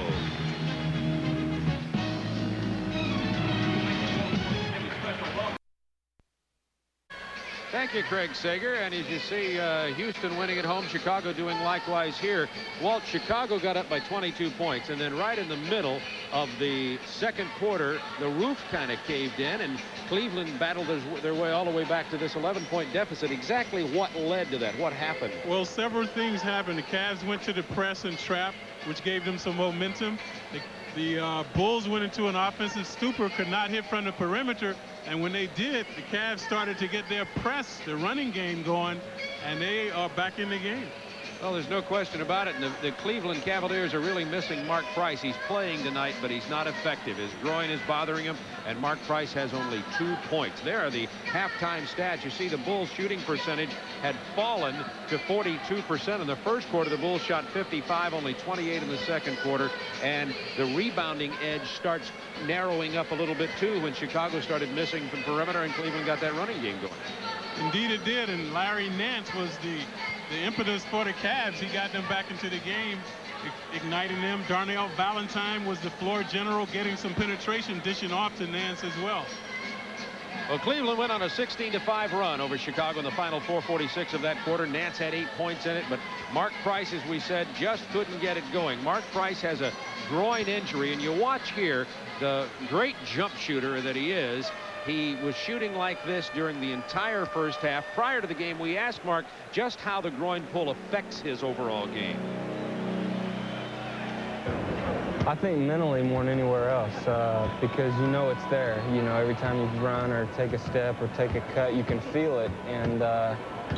Thank you, Craig Sager. And as you see, Houston winning at home, Chicago doing likewise here. Walt, Chicago got up by 22 points, and then right in the middle of the second quarter, the roof kind of caved in, and Cleveland battled their way all the way back to this 11-point deficit. Exactly what led to that? What happened? Well, several things happened. The Cavs went to the press and trap, which gave them some momentum. The Bulls went into an offensive stupor, could not hit from the perimeter, and when they did, the Cavs started to get their press, the running game going, and they are back in the game. Well, there's no question about it. And the Cleveland Cavaliers are really missing Mark Price. He's playing tonight, but he's not effective. His groin is bothering him, and Mark Price has only 2 points. There are the halftime stats. You see the Bulls shooting percentage had fallen to 42% in the first quarter. The Bulls shot 55, only 28 in the second quarter, and the rebounding edge starts narrowing up a little bit too when Chicago started missing from perimeter and Cleveland got that running game going. Indeed it did, and Larry Nance was the impetus for the Cavs. He got them back into the game, igniting them. Darnell Valentine was the floor general, getting some penetration, dishing off to Nance as well. Well, Cleveland went on a 16-5 run over Chicago in the final 4:46 of that quarter. Nance had 8 points in it, but Mark Price, as we said, just couldn't get it going. Mark Price has a groin injury, and you watch here the great jump shooter that he is. He was shooting like this during the entire first half. Prior to the game, we asked Mark just how the groin pull affects his overall game. I think mentally more than anywhere else, because you know it's there. You know, every time you run or take a step or take a cut, you can feel it. And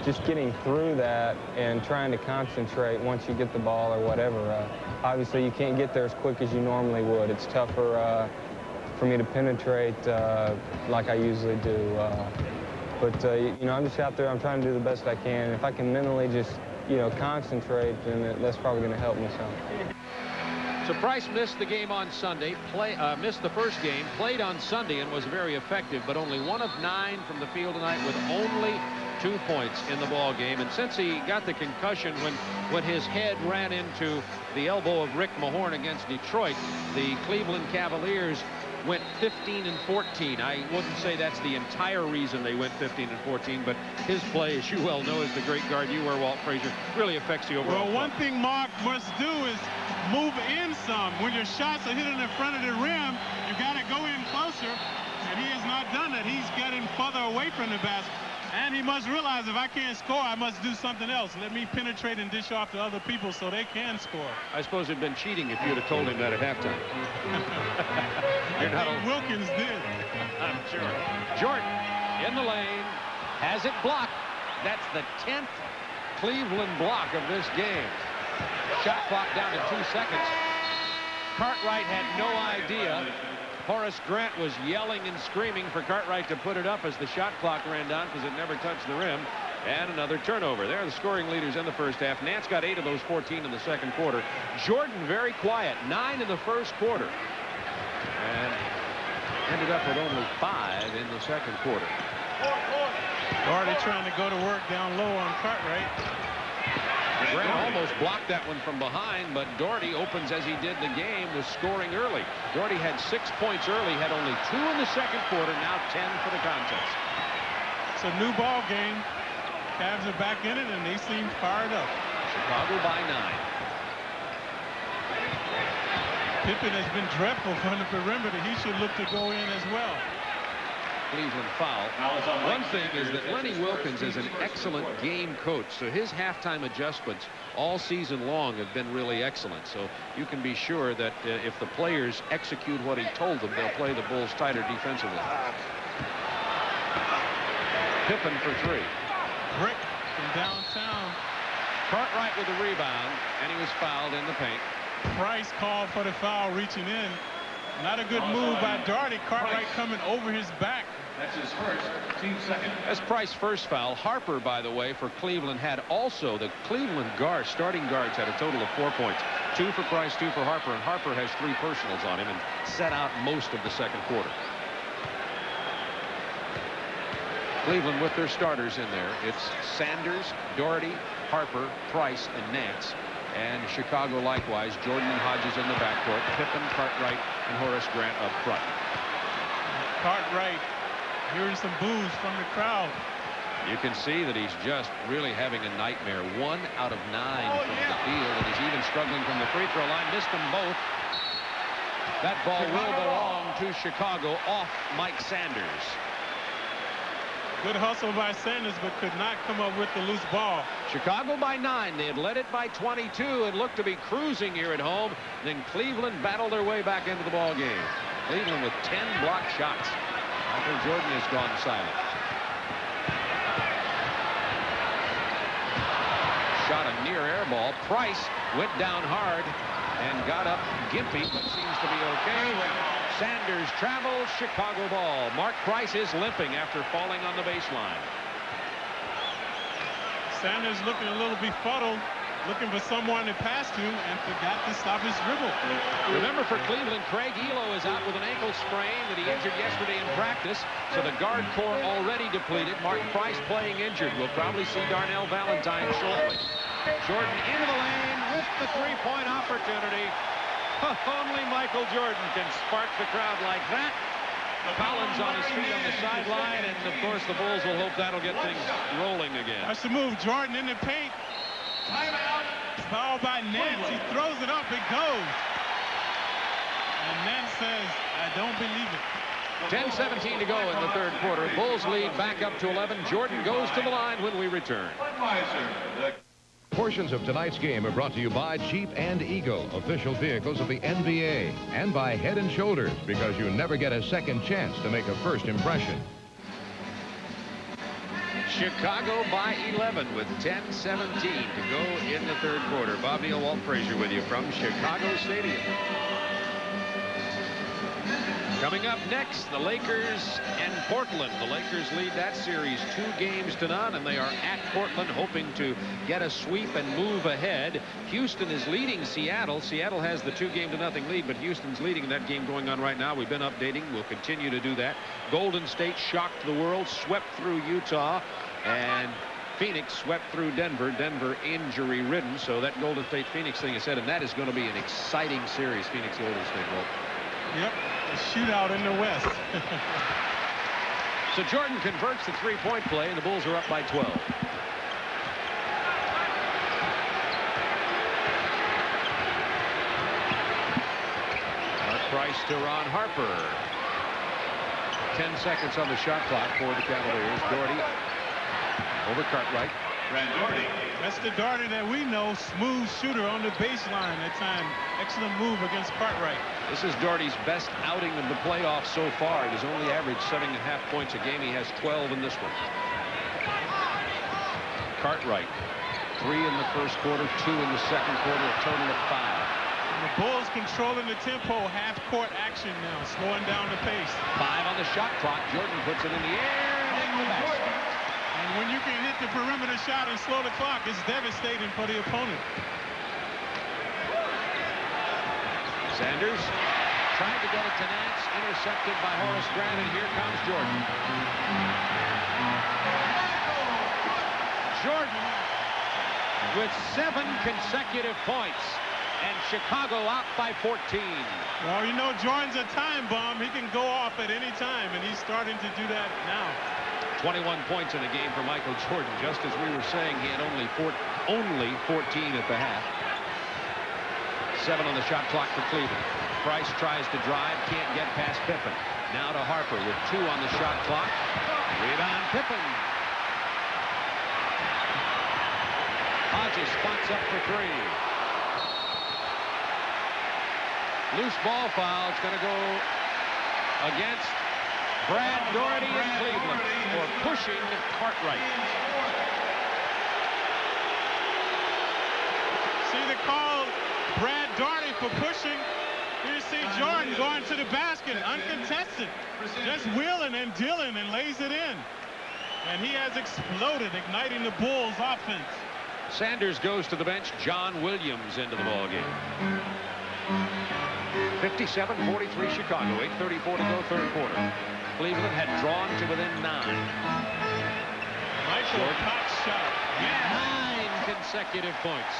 just getting through that and trying to concentrate once you get the ball or whatever. Obviously, you can't get there as quick as you normally would. It's tougher for me to penetrate like I usually do. But you know, I'm just out there. I'm trying to do the best I can. If I can mentally just, you know, concentrate, then that's probably going to help me some. So Price missed the game on Sunday, missed the first game, played on Sunday and was very effective, but only 1 of 9 from the field tonight with only 2 points in the ball game. And since he got the concussion when his head ran into the elbow of Rick Mahorn against Detroit, the Cleveland Cavaliers went 15-14. I wouldn't say that's the entire reason they went 15-14, but his play, as you well know, as the great guard you were, Walt Frazier, really affects the overall. Well, one thing Mark must do is move in some. When your shots are hitting in front of the rim, you got to go in closer, and he has not done that. He's getting further away from the basket. And he must realize if I can't score, I must do something else. Let me penetrate and dish off to other people so they can score. I suppose it'd been cheating if you'd have told him that at halftime. Wilkins did. I'm sure. Jordan in the lane, has it blocked. That's the 10th Cleveland block of this game. Shot clock down to 2 seconds. Cartwright had no idea. Horace Grant was yelling and screaming for Cartwright to put it up as the shot clock ran down because it never touched the rim. And another turnover. They're the scoring leaders in the first half. Nance got 8 of those 14 in the second quarter. Jordan very quiet, 9 in the first quarter. And ended up with only 5 in the second quarter. Doherty trying to go to work down low on Cartwright. Grant almost blocked that one from behind, but Doherty opens as he did the game with scoring early. Doherty had 6 points early, had only 2 in the second quarter, now 10 for the contest. It's a new ball game. Cavs are back in it, and they seem fired up. Chicago by 9. Pippen has been dreadful from the perimeter. He should look to go in as well. Cleveland foul. One thing is that Lenny Wilkins is an excellent game coach, so his halftime adjustments all season long have been really excellent. So you can be sure that if the players execute what he told them, they'll play the Bulls tighter defensively. Pippen for 3. Brick from downtown. Cartwright with the rebound, and he was fouled in the paint. Price called for the foul, reaching in. Not a good move by Doherty. Cartwright coming over his back. That's his first, team second. That's Price's first foul. Harper, by the way, for Cleveland had also the Cleveland guards, starting guards, had a total of 4 points. 2 for Price, 2 for Harper, and Harper has 3 personals on him and set out most of the second quarter. Cleveland with their starters in there. It's Sanders, Doherty, Harper, Price, and Nance. And Chicago likewise, Jordan and Hodges in the backcourt, Pippen, Cartwright, and Horace Grant up front. Cartwright hearing some boos from the crowd. You can see that he's just really having a nightmare. 1 out of 9 from the field, and he's even struggling from the free throw line. Missed them both. That ball will belong to Chicago off Mike Sanders. Good hustle by Sanders, but could not come up with the loose ball. Chicago by 9. They had led it by 22 and looked to be cruising here at home. Then Cleveland battled their way back into the ball game. Cleveland with 10 blocked shots. Michael Jordan has gone silent. Shot a near air ball. Price went down hard and got up gimpy, but seems to be okay. Sanders travels, Chicago ball. Mark Price is limping after falling on the baseline. Sanders looking a little befuddled, looking for someone to pass to, and forgot to stop his dribble. Remember, for Cleveland, Craig Elo is out with an ankle sprain that he injured yesterday in practice, so the guard corps already depleted. Mark Price playing injured. We'll probably see Darnell Valentine shortly. Jordan into the lane with the three-point opportunity. Only Michael Jordan can spark the crowd like that. Collins on his feet on the sideline, and of course the Bulls will hope that'll get things rolling again. That's the move. Jordan in the paint. Timeout. Foul by Nance. He throws it up. It goes. And Nance says, I don't believe it. 10:17 to go in the third quarter. Bulls lead back up to 11. Jordan goes to the line when we return. Portions of tonight's game are brought to you by Jeep and Eagle, official vehicles of the NBA, and by Head & Shoulders, because you never get a second chance to make a first impression. Chicago by 11 with 10:17 to go in the third quarter. Bob Neal, Walt Frazier with you from Chicago Stadium. Coming up next, the Lakers and Portland. The Lakers lead that series 2-0, and they are at Portland hoping to get a sweep and move ahead. Houston is leading Seattle. Seattle has the 2-0 lead, but Houston's leading that game going on right now. We've been updating. We'll continue to do that. Golden State shocked the world, swept through Utah, and Phoenix swept through Denver. Denver injury-ridden, so that Golden State-Phoenix thing is said, and that is going to be an exciting series, Phoenix-Golden State. Well, yep, a shootout in the West. So Jordan converts the three-point play, and the Bulls are up by 12. Mark Price to Ron Harper. 10 seconds on the shot clock for the Cavaliers. Doherty over Cartwright. Doherty. That's the Doherty that we know, smooth shooter on the baseline that time. Excellent move against Cartwright. This is Doherty's best outing of the playoffs so far. He's only averaged 7.5 points a game. He has 12 in this one. Cartwright, 3 in the first quarter, 2 in the second quarter, a total of 5. And the Bulls controlling the tempo, half-court action now, slowing down the pace. 5 on the shot clock. Jordan puts it in the air and in the basket. And when you can hit the perimeter shot and slow the clock, it's devastating for the opponent. Sanders tried to get it to Nance, intercepted by Horace Grant, and here comes Jordan. Jordan with 7 consecutive points, and Chicago out by 14. Well, you know, Jordan's a time bomb. He can go off at any time, and he's starting to do that now. 21 points in a game for Michael Jordan. Just as we were saying, he had only 14 at the half. 7 on the shot clock for Cleveland. Price tries to drive, can't get past Pippen. Now to Harper with 2 on the shot clock. Rebound Pippen. Hodges spots up for 3. Loose ball foul. It's going to go against Brad Daugherty in Cleveland for pushing Cartwright. See the call, Brad Daugherty for pushing. Here you see Jordan going to the basket, uncontested. Just wheeling and dealing and lays it in. And he has exploded, igniting the Bulls' offense. Sanders goes to the bench. John Williams into the ballgame. 57-43 Chicago. 8:34 to go, third quarter. Cleveland had drawn to within 9. Michael, hot shot. Yeah. 9 consecutive points.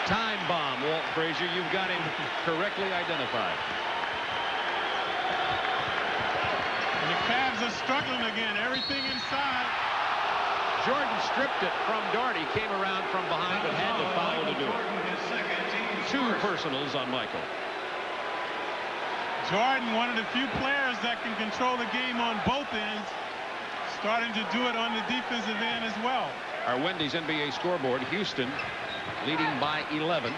Time bomb, Walt Frazier. You've got him correctly identified. And the Cavs are struggling again. Everything inside. Jordan stripped it from Daugherty, came around from behind, but had to foul to do it. 2 personals on Michael. Jordan, one of the few players that can control the game on both ends, starting to do it on the defensive end as well. Our Wendy's NBA scoreboard, Houston leading by 11.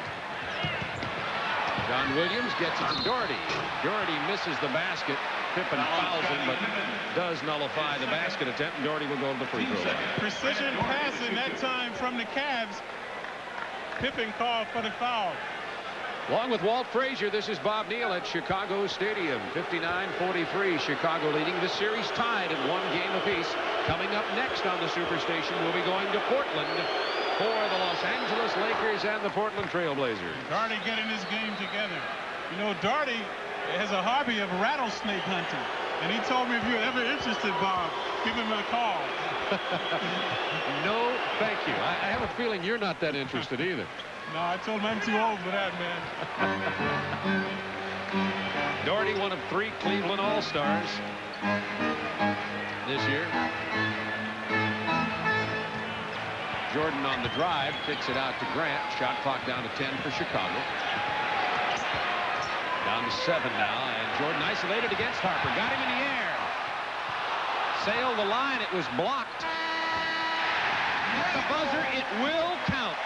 John Williams gets it to Daugherty. Daugherty misses the basket. Pippen fouls him, but does nullify the basket attempt, and Daugherty will go to the free throw line. Precision passing that time from the Cavs. Pippen called for the foul. Along with Walt Frazier, this is Bob Neal at Chicago Stadium. 59-43, Chicago leading the series tied at 1 game apiece. Coming up next on the Superstation, we'll be going to Portland for the Los Angeles Lakers and the Portland Trailblazers. Daugherty getting his game together. You know, Daugherty has a hobby of rattlesnake hunting. And he told me if you're ever interested, Bob, give him a call. No, thank you. I have a feeling you're not that interested either. No, I told him I'm too old for that, man. Daugherty, one of 3 Cleveland All-Stars this year. Jordan on the drive, kicks it out to Grant. Shot clock down to 10 for Chicago. Down to 7 now, and Jordan isolated against Harper. Got him in the air. Sailed the line. It was blocked. At the buzzer, it will count.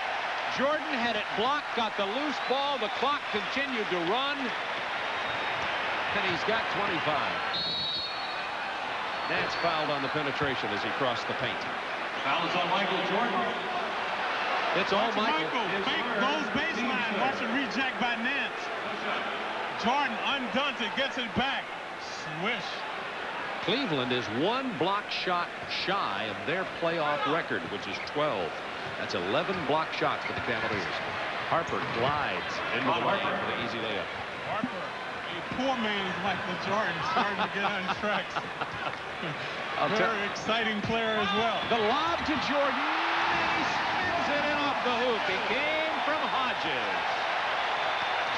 Jordan had it blocked, got the loose ball. The clock continued to run, and he's got 25. Nance fouled on the penetration as he crossed the paint. Foul is on Michael Jordan. It's all Michael. Fake goes baseline. Watch a reject by Nance. Jordan, undaunted, gets it back. Swish. Cleveland is 1 block shot shy of their playoff record, which is 12. That's 11 block shots for the Cavaliers. Harper glides into the lane for the easy layup. Harper, a poor man's Michael Jordan, starting to get on tracks. Very exciting player as well. The lob to Jordan. He spins it in off the hoop. He came from Hodges.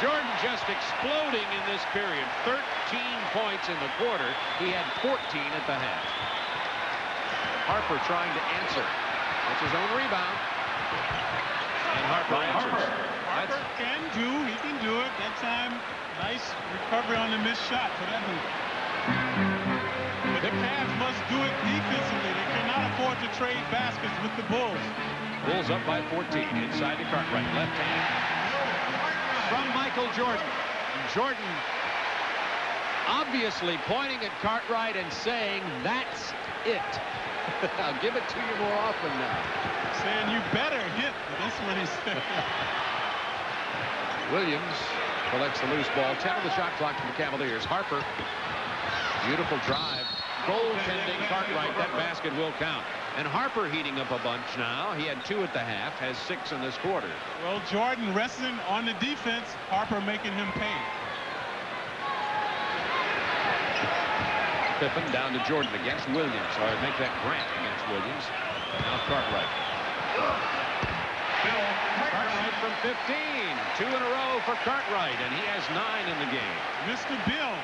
Jordan just exploding in this period. 13 points in the quarter. He had 14 at the half. Harper trying to answer. It's his own rebound. And Harper answers. Harper can do. He can do it. That time, nice recovery on the missed shot for that hoop. But the Cavs must do it defensively. They cannot afford to trade baskets with the Bulls. Bulls up by 14. Inside to Cartwright. Left hand. From Michael Jordan. Jordan obviously pointing at Cartwright and saying, "That's it." I'll give it to you more often now. Saying you better hit. That's what he said. Williams collects the loose ball. 10 on the shot clock for the Cavaliers. Harper Beautiful drive. Goaltending Cartwright. That basket will count. And Harper heating up a bunch now. He had 2 at the half, has 6 in this quarter. Well, Jordan resting on the defense. Harper making him pay. Pippen down to Jordan against Williams. Or make that Grant against Williams. Now Cartwright. Cartwright from 15. 2 in a row for Cartwright, and he has 9 in the game. Mr. Bill.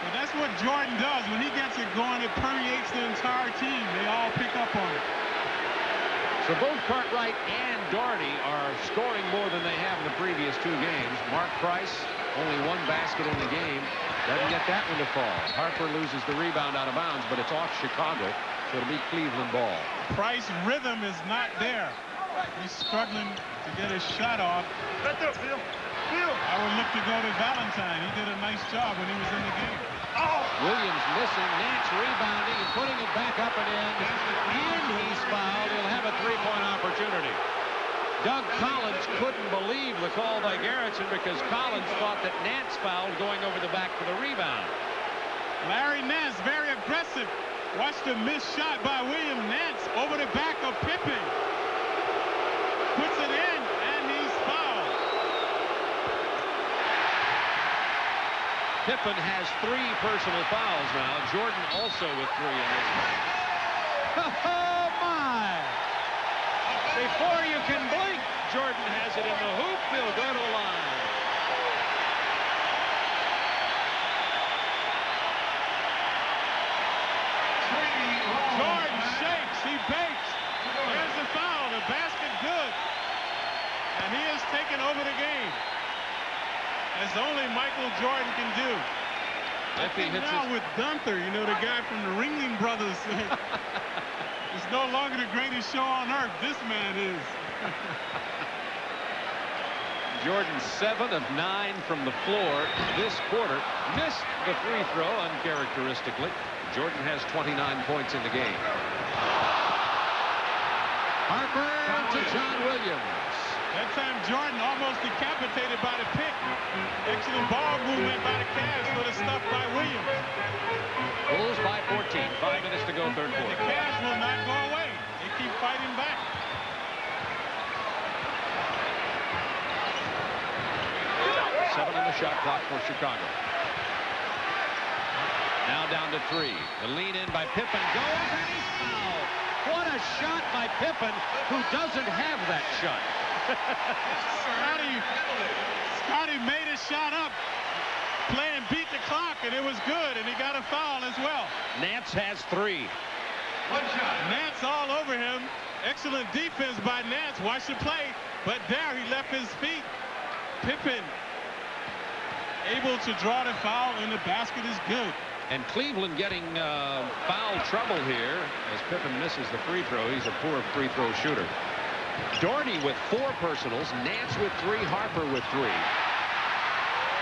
Well, that's what Jordan does. When he gets it going, it permeates the entire team. They all pick up on it. So both Cartwright and Doherty are scoring more than they have in the previous 2 games. Mark Price, only 1 basket in the game. Doesn't get that one to fall. Harper loses the rebound out of bounds, but it's off Chicago, so it'll be Cleveland ball. Price rhythm is not there. He's struggling to get his shot off. Right there, Bill. I would look to go to Valentine. He did a nice job when he was in the game. Williams missing. Nance rebounding and putting it back up and in. And he's fouled. He'll have a 3-point opportunity. Doug Collins couldn't believe the call by Garrettson because Collins thought that Nance fouled going over the back for the rebound. Larry Nance very aggressive. Watch the missed shot by William Nance over the back of Pippen. Puts it in, and he's fouled. Pippen has 3 personal fouls now. Jordan also with 3 in this one. Oh, my! Before you can blink, Jordan has it in the hoop. He'll go to the line. Jordan shakes. He bakes. There's the foul. The basket good. And he has taken over the game, as only Michael Jordan can do. I think now with Gunther, you know, the guy from the Ringling Brothers, it's no longer the greatest show on earth. This man is. Jordan 7 of 9 from the floor this quarter. Missed the free throw uncharacteristically. Jordan has 29 points in the game. Harper to John Williams. That time Jordan almost decapitated by the pick. Excellent ball movement by the Cavs for the stuff by Williams. Bulls by 14. 5 minutes to go, third quarter. The Cavs will not go away. They keep fighting back. Seven in the shot clock for Chicago. Now down to 3. The lean in by Pippen goes, and he's fouled. What a shot by Pippen, who doesn't have that shot. Scotty made a shot up, play and beat the clock, and it was good, and he got a foul as well. Nance has 3. Nance all over him. Excellent defense by Nance. Watch the play, but there he left his feet. Pippen able to draw the foul, and the basket is good. And Cleveland getting foul trouble here as Pippen misses the free throw. He's a poor free throw shooter. Doherty with 4 personals. Nance with 3. Harper with 3.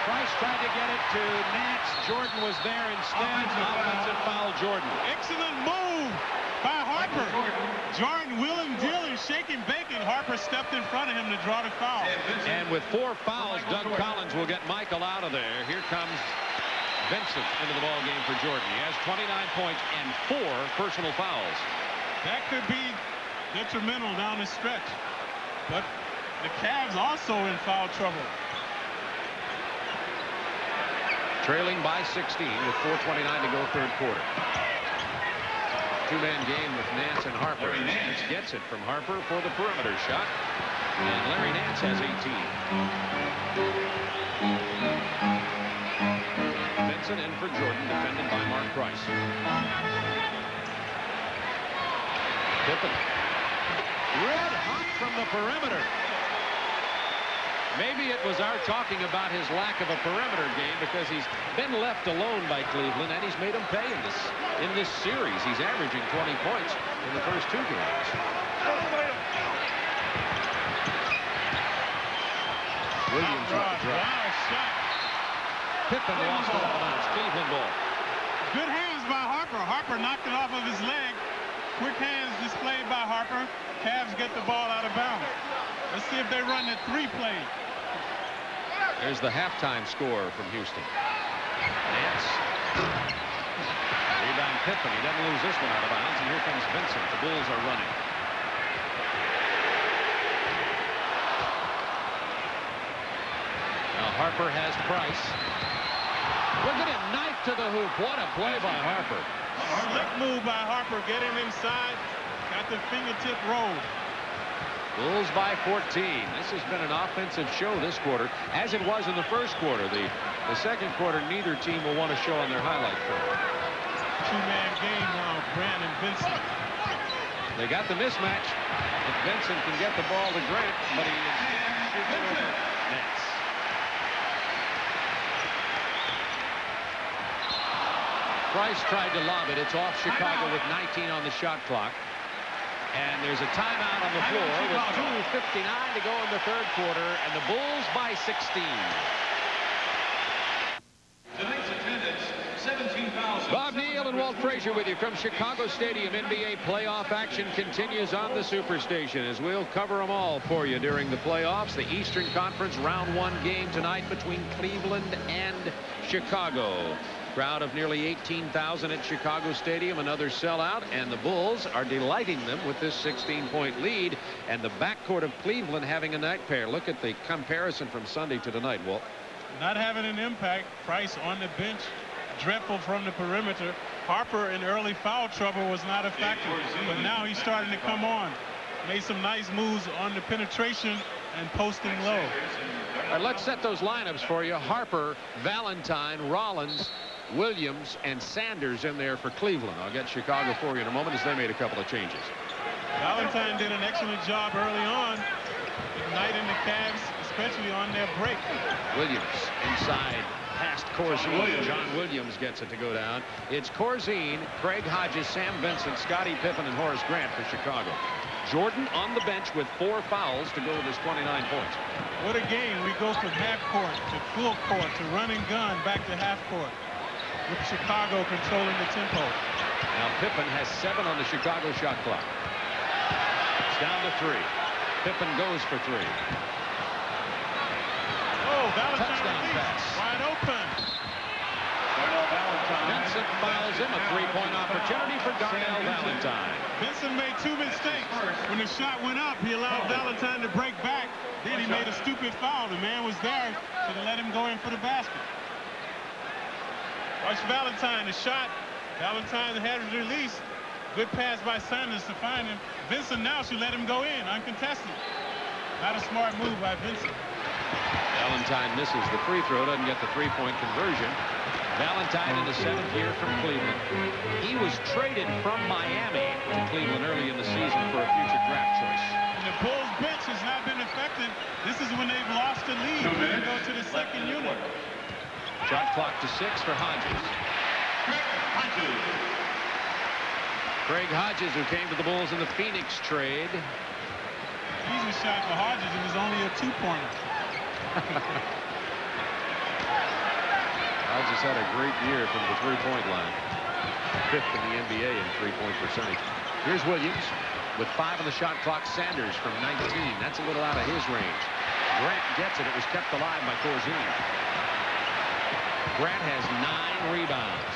Price tried to get it to Nance. Jordan was there instead. Offensive foul, Jordan. Excellent move by Harper. Jordan willing, dealing, shaking, baking. Harper stepped in front of him to draw the foul. And with 4 fouls, Doug Collins will get Michael out of there. Here comes Vincent into the ball game for Jordan. He has 29 points and 4 personal fouls. That could be detrimental down the stretch. But the Cavs also in foul trouble. Trailing by 16 with 4:29 to go, third quarter. 2-man game with Nance and Harper. Nance gets it from Harper for the perimeter shot. And Larry Nance has 18. Vincent in for Jordan, defended by Mark Price. Pippen. Red hot from the perimeter. Maybe it was our talking about his lack of a perimeter game because he's been left alone by Cleveland, and he's made them pay in this series. He's averaging 20 points in the first 2 games. Williams with the drop. Pippen lost it out of bounds. Cleveland ball. Good hands by Harper. Harper knocked it off of his leg. Quick hands displayed by Harper. Cavs get the ball out of bounds. Let's see if they run the 3 play. There's the halftime score from Houston. Nance. on Pippen. He doesn't lose this one out of bounds, and here comes Vincent. The Bulls are running. Now Harper has Price. Look at him, knife to the hoop. What a play by Harper. Slick move by Harper. Get him inside. Got the fingertip roll. Bulls by 14. This has been an offensive show this quarter, as it was in the first quarter. The second quarter, neither team will want to show on their highlight film. Two-man game now, Grant and Vincent. They got the mismatch. If Vincent can get the ball to Grant, but he is shooting over nets. Price tried to lob it. It's off Chicago with 19 on the shot clock. And there's a timeout on the floor with 2:59 to go in the third quarter, and the Bulls by 16. Tonight's attendance, 17,000. Bob Neal and Walt Frazier with you from Chicago Stadium. NBA playoff action continues on the Superstation as we'll cover them all for you during the playoffs. The Eastern Conference round 1 game tonight between Cleveland and Chicago. Crowd of nearly 18,000 at Chicago Stadium, another sellout, and the Bulls are delighting them with this 16-point lead, and the backcourt of Cleveland having a night pair. Look at the comparison from Sunday to tonight, Walt. Not having an impact. Price on the bench, dreadful from the perimeter. Harper in early foul trouble was not a factor, but now he's starting to come on. Made some nice moves on the penetration and posting low. All right, let's set those lineups for you. Harper, Valentine, Rollins, Williams, and Sanders in there for Cleveland. I'll get Chicago for you in a moment as they made a couple of changes. Valentine did an excellent job early on, igniting the Cavs, especially on their break. Williams inside past Corzine. John Williams gets it to go down. It's Corzine, Craig Hodges, Sam Vincent, Scottie Pippen, and Horace Grant for Chicago. Jordan on the bench with 4 fouls to go with his 29 points. What a game. We go from half court to full court to run and gun back to half court, with Chicago controlling the tempo. Now Pippen has 7 on the Chicago shot clock. It's down to 3. Pippen goes for 3. Oh, Valentine Touchdown release. pass. Wide open. Vincent fouls him. A 3-point opportunity for Darnell Valentine. Vincent made 2 mistakes. When the shot went up, he allowed Valentine to break back. Then he made a stupid foul. The man was there, so they let him go in for the basket. Watch Valentine, the shot. Valentine had his release. Good pass by Sanders to find him. Vincent now should let him go in, uncontested. Not a smart move by Vincent. Valentine misses the free throw, doesn't get the 3-point conversion. Valentine in the 7th year from Cleveland. He was traded from Miami to Cleveland early in the season for a future draft choice. And the Bulls bench has not been effective. This is when they've lost the lead. They go to the second unit. Shot clock to 6 for Hodges. Craig Hodges, who came to the Bulls in the Phoenix trade. Easy shot for Hodges. It was only a 2-pointer. Hodges had a great year from the 3-point line. 5th in the NBA in 3-point percentage. Here's Williams with 5 on the shot clock. Sanders from 19. That's a little out of his range. Grant gets it. It was kept alive by Corzine. Grant has 9 rebounds.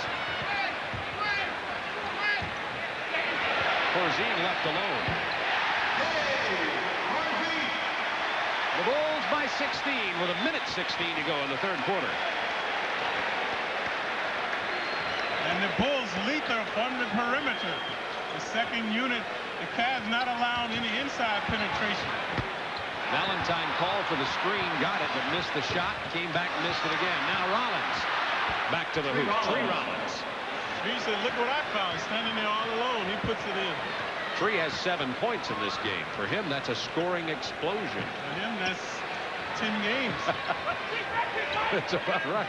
Corzine left alone. The Bulls by 16 with 1:16 to go in the third quarter. And the Bulls lethal from the perimeter. The second unit, the Cavs not allowing any inside penetration. Valentine called for the screen, got it, but missed the shot. Came back, missed it again. Now Rollins back to the hoop. Tree Rollins. He said, look what I found. Standing there all alone. He puts it in. Tree has 7 points in this game. For him, that's a scoring explosion. For him, that's 10 games. That's about right.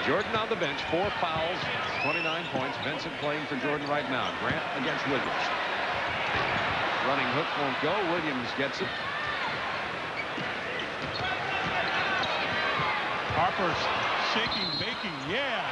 Jordan on the bench, 4 fouls, 29 points. Vincent playing for Jordan right now. Grant against Williams. Running hook won't go. Williams gets it. Harper's shaking, baking, yeah.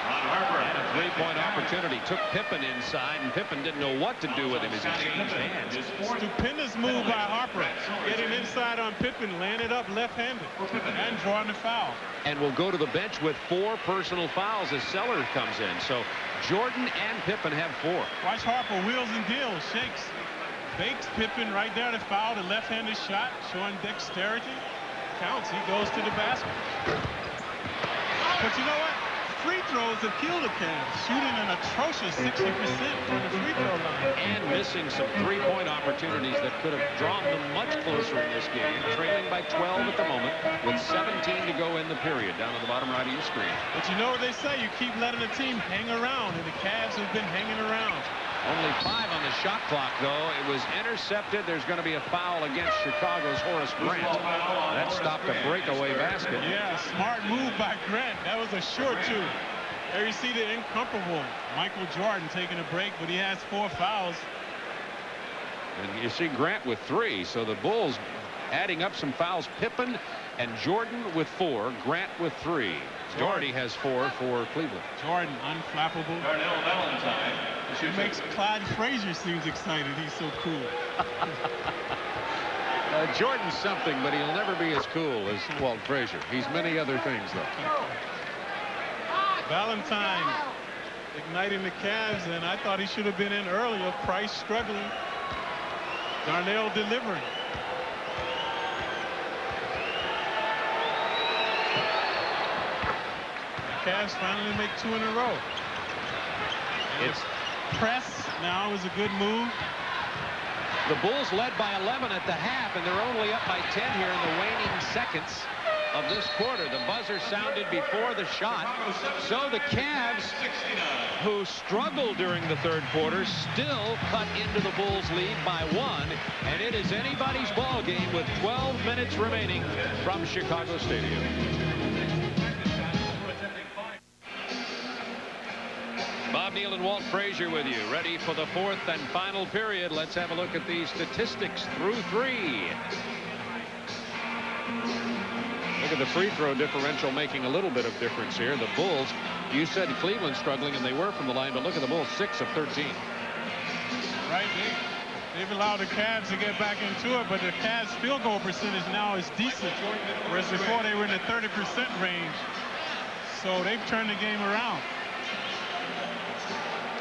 And a 3-point opportunity. Took Pippen inside, and Pippen didn't know what to do with him as he changed hands. Stupendous move by Harper. Getting inside. inside on Pippen, laying it up left-handed, and drawing the foul. And will go to the bench with 4 personal fouls as Sellers comes in. So Jordan and Pippen have 4. Watch Harper, wheels and deals, shakes, bakes Pippen right there to foul, the left-handed shot, showing dexterity. Counts, he goes to the basket. But you know what? Free throws have killed the Cavs, shooting an atrocious 60% from the free throw line. And missing some 3-point opportunities that could have drawn them much closer in this game. Trailing by 12 at the moment with 17 to go in the period. Down on the bottom right of your screen. But you know what they say, you keep letting the team hang around, and the Cavs have been hanging around. Only 5 on the shot clock, though. It was intercepted. There's going to be a foul against Chicago's Horace Grant. That stopped a breakaway basket. Yeah, smart move by Grant. That was a sure two. There you see the incomparable Michael Jordan taking a break, but he has 4 fouls. And you see Grant with 3. So the Bulls adding up some fouls. Pippen and Jordan with 4. Grant with 3. Doherty has 4 for Cleveland. Jordan, unflappable. Darnell Valentine. It makes Clyde Frazier seems excited. He's so cool. Jordan's something, but he'll never be as cool as Walt Frazier. He's many other things, though. Valentine igniting the Cavs, and I thought he should have been in earlier. Price struggling. Darnell delivering. The Cavs finally make 2 in a row. And It's press now is a good move. the Bulls led by 11 at the half, and they're only up by 10 here in the waning seconds of this quarter. The buzzer sounded before the shot. So the Cavs, who struggled during the third quarter, still cut into the Bulls lead by 1, and it is anybody's ball game with 12 minutes remaining from Chicago Stadium. Bob Neal and Walt Frazier with you, ready for the 4th and final period. Let's have a look at these statistics through 3. Look at the free throw differential making a little bit of difference here. The Bulls, you said Cleveland struggling, and they were from the line, but look at the Bulls, 6 of 13. Right, they've allowed the Cavs to get back into it, but the Cavs field goal percentage now is decent, whereas before they were in the 30% range. So they've turned the game around.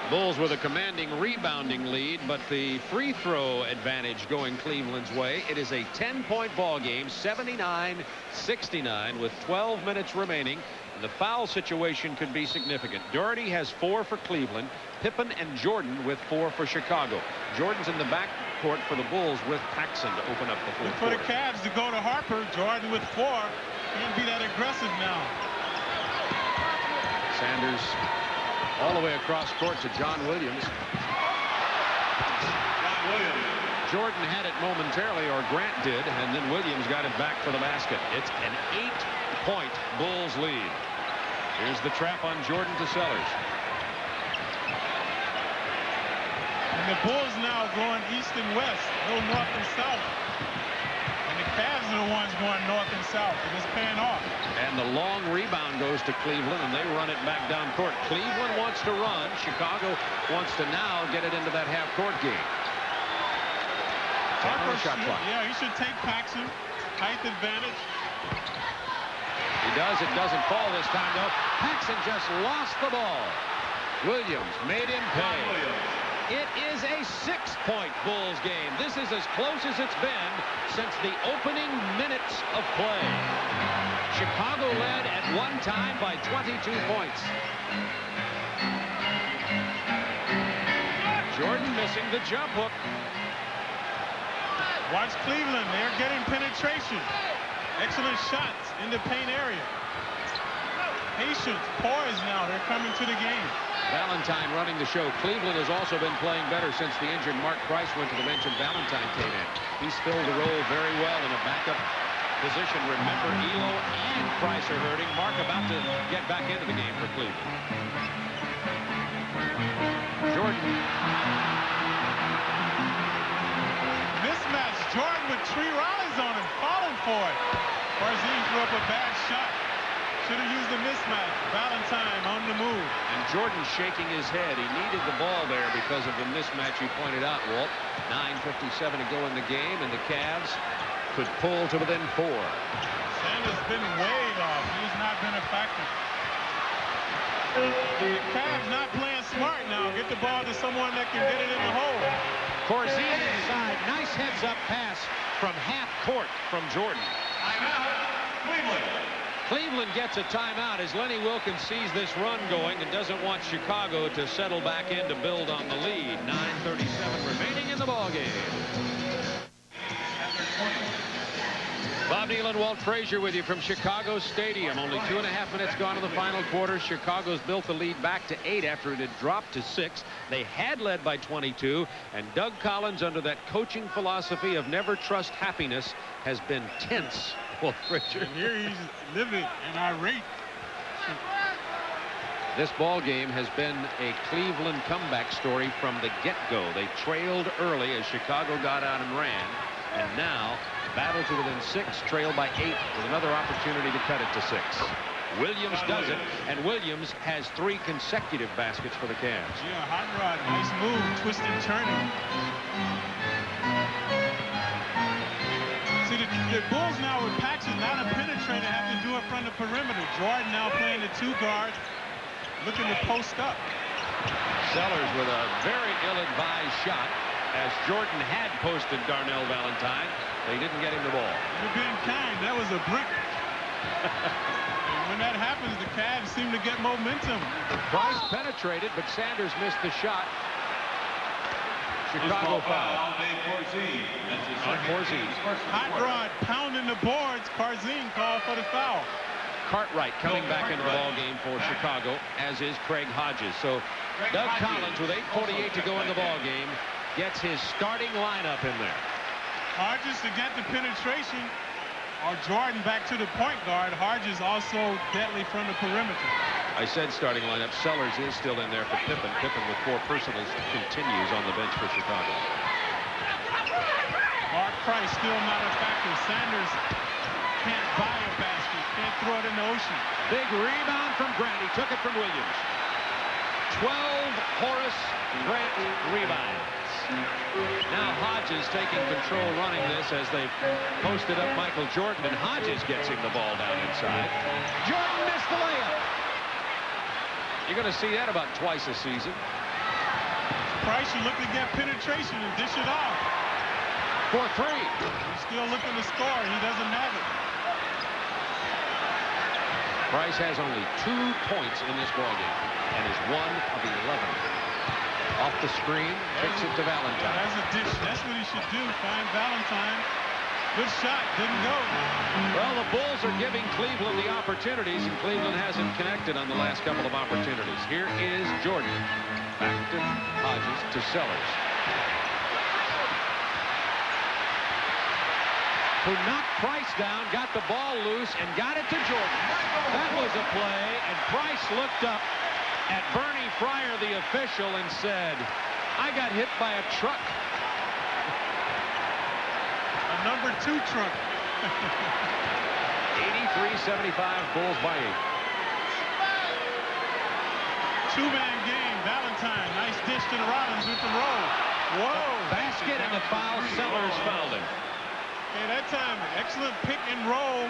Bulls with a commanding rebounding lead, but the free throw advantage going Cleveland's way. It is a 10-point ball game, 79-69 with 12 minutes remaining. The foul situation could be significant. Doherty has 4 for Cleveland. Pippen and Jordan with 4 for Chicago. Jordan's in the backcourt for the Bulls with Paxson to open up the fourth For the quarter. Cavs to go to Harper, Jordan with 4. Can't be that aggressive now. Sanders all the way across court to John Williams. Jordan had it momentarily, or Grant did, and then Williams got it back for the basket. It's an 8-point Bulls lead. Here's the trap on Jordan to Sellers. And the Bulls now going east and west, no north and south. And the Cavs are the ones going north and south, and it's paying off. And the long rebound goes to Cleveland, and they run it back down court. Cleveland wants to run. Chicago wants to now get it into that half-court game. Harper Shot clock. Yeah, he should take Paxson. Height advantage. He does. It doesn't fall this time, though. Paxson just lost the ball. Williams made him pay. It is a 6-point Bulls game. This is as close as it's been since the opening minutes of play. Chicago led at one time by 22 points. Jordan missing the jump hook. Watch Cleveland. They're getting penetration. Excellent shots in the paint area. Patience, poise now. They're coming to the game. Valentine running the show. Cleveland has also been playing better since the injured Mark Price went to the bench and Valentine came in. He's filled the role very well in a backup position. Remember, Elo and Price are hurting. Mark about to get back into the game for Cleveland. Jordan. Mismatch. Jordan with 3 rallies on him, falling for it. Barzine threw up a bad shot. Should have used the mismatch. Valentine on the move. And Jordan shaking his head. He needed the ball there because of the mismatch you pointed out, Walt. 9:57 to go in the game, and the Cavs could pull to within 4. Sanders been way off. He's not been a factor. The Cavs not playing smart now. Get the ball to someone that can get it in the hole. Corzine inside. Nice heads-up pass from half court from Jordan. Timeout, Cleveland. Cleveland gets a timeout as Lenny Wilkens sees this run going and doesn't want Chicago to settle back in to build on the lead. 9:37 remaining in the ballgame. Bob Neal and Walt Frazier with you from Chicago Stadium. Only 2.5 minutes gone in the final quarter. Chicago's built the lead back to 8 after it had dropped to 6. They had led by 22, and Doug Collins, under that coaching philosophy of never trust happiness, has been tense. Walt Frazier. And here he's living and irate. This ball game has been a Cleveland comeback story from the get-go. They trailed early as Chicago got out and ran, and now battle to within 6, trailed by 8 with another opportunity to cut it to 6. Williams does it, and Williams has 3 consecutive baskets for the Cavs. Yeah, hot rod, nice move, twisting, turning. See, the Bulls now with Paxson, not a penetrator, have to do it from the perimeter. Jordan now playing the 2 guard, looking to post up. Sellers with a very ill-advised shot, as Jordan had posted Darnell Valentine. They didn't get him the ball. You're being kind. That was a brick. And when that happens, the Cavs seem to get momentum. Price penetrated, but Sanders missed the shot. Chicago foul. On Corzine. Hot rod pounding the boards. Corzine called for the foul. Cartwright coming back into the ball game for Chicago, as is Craig Hodges. So Doug Collins, with 8:48 to go in the ball game, gets his starting lineup in there. Hodges to get the penetration, or Jordan back to the point guard. Hodges also deadly from the perimeter. I said starting lineup. Sellers is still in there for Pippen. Pippen with 4 personals continues on the bench for Chicago. Mark Price still not a factor. Sanders can't buy a basket, can't throw it in the ocean. Big rebound from Grant. He took it from Williams. 12 Horace Grant rebounds. Now Hodges taking control, running this as they posted up Michael Jordan, and Hodges gets him the ball down inside. Jordan missed the layup. You're going to see that about twice a season. Price, you look to get penetration and dish it off. For 3. He's still looking to score. He doesn't have it. Price has only 2 points in this ballgame and is 1 of 11. Off the screen, kicks it to Valentine. That's a dish. That's what he should do. Find Valentine. Good shot. Didn't go. Well, the Bulls are giving Cleveland the opportunities, and Cleveland hasn't connected on the last couple of opportunities. Here is Jordan. Back to Hodges, to Sellers, who knocked Price down, got the ball loose, and got it to Jordan. That was a play, and Price looked up at Bernie Fryer, the official, and said, "I got hit by a truck." A number 2 truck. 83-75, Bulls by 8. 2-man game. Valentine, nice dish to the Rollins with the roll. Whoa. Basket and the foul. Sellers fouled him. Okay, that time, excellent pick and roll.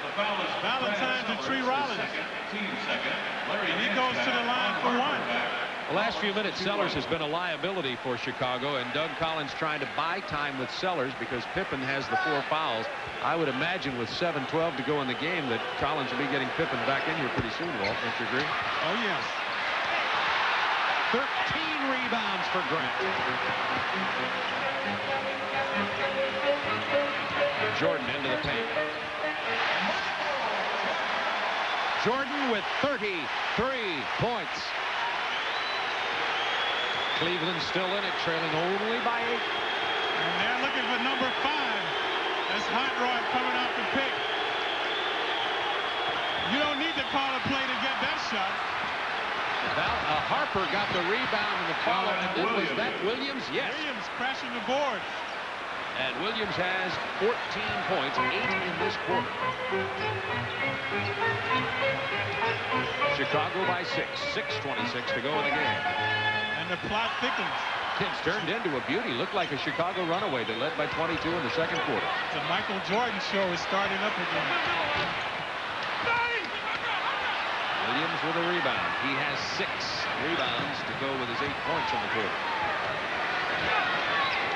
Valentine to Tree Rollins. And he goes to the line for 1. The last few minutes, Sellers has been a liability for Chicago, and Doug Collins trying to buy time with Sellers because Pippen has the 4 fouls. I would imagine with 7:12 to go in the game that Collins will be getting Pippen back in here pretty soon, Walt. Don't you agree? Oh, yes. 13 rebounds for Grant. Jordan into the paint. Jordan with 33 points. Cleveland still in it, trailing only by 8. And they're looking for number 5. That's Hot Rod coming off the pick. You don't need to call a play to get that shot. Harper got the rebound and the follow, and then was that Williams? Yes. Williams crashing the board. And Williams has 14 points, 8 in this quarter. Chicago by 6, 6:26 to go in the game. And the plot thickens. It's turned into a beauty. Looked like a Chicago runaway. They led by 22 in the second quarter. The Michael Jordan show is starting up again. Williams with a rebound. He has 6 rebounds to go with his 8 points in the quarter.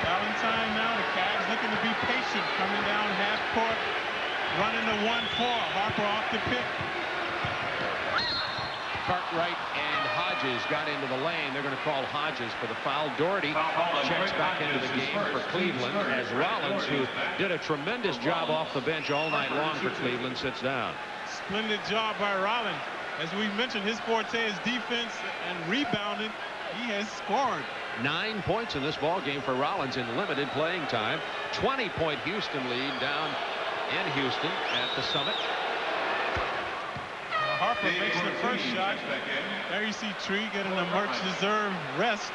Valentine now. The Cavs looking to be patient. Coming down half court. Running the 1-4. Harper off the pick. Cartwright and Hodges got into the lane. They're going to call Hodges for the foul. Doherty checks back into the game for Cleveland as Rollins, who did a tremendous job off the bench all night long for Cleveland, sits down. Splendid job by Rollins. As we mentioned, his forte is defense and rebounding. He has scored. 9 points in this ball game for Rollins in limited playing time. 20-point Houston lead down in Houston at the Summit. Harper makes the first shot. There you see Tree getting a much-deserved rest.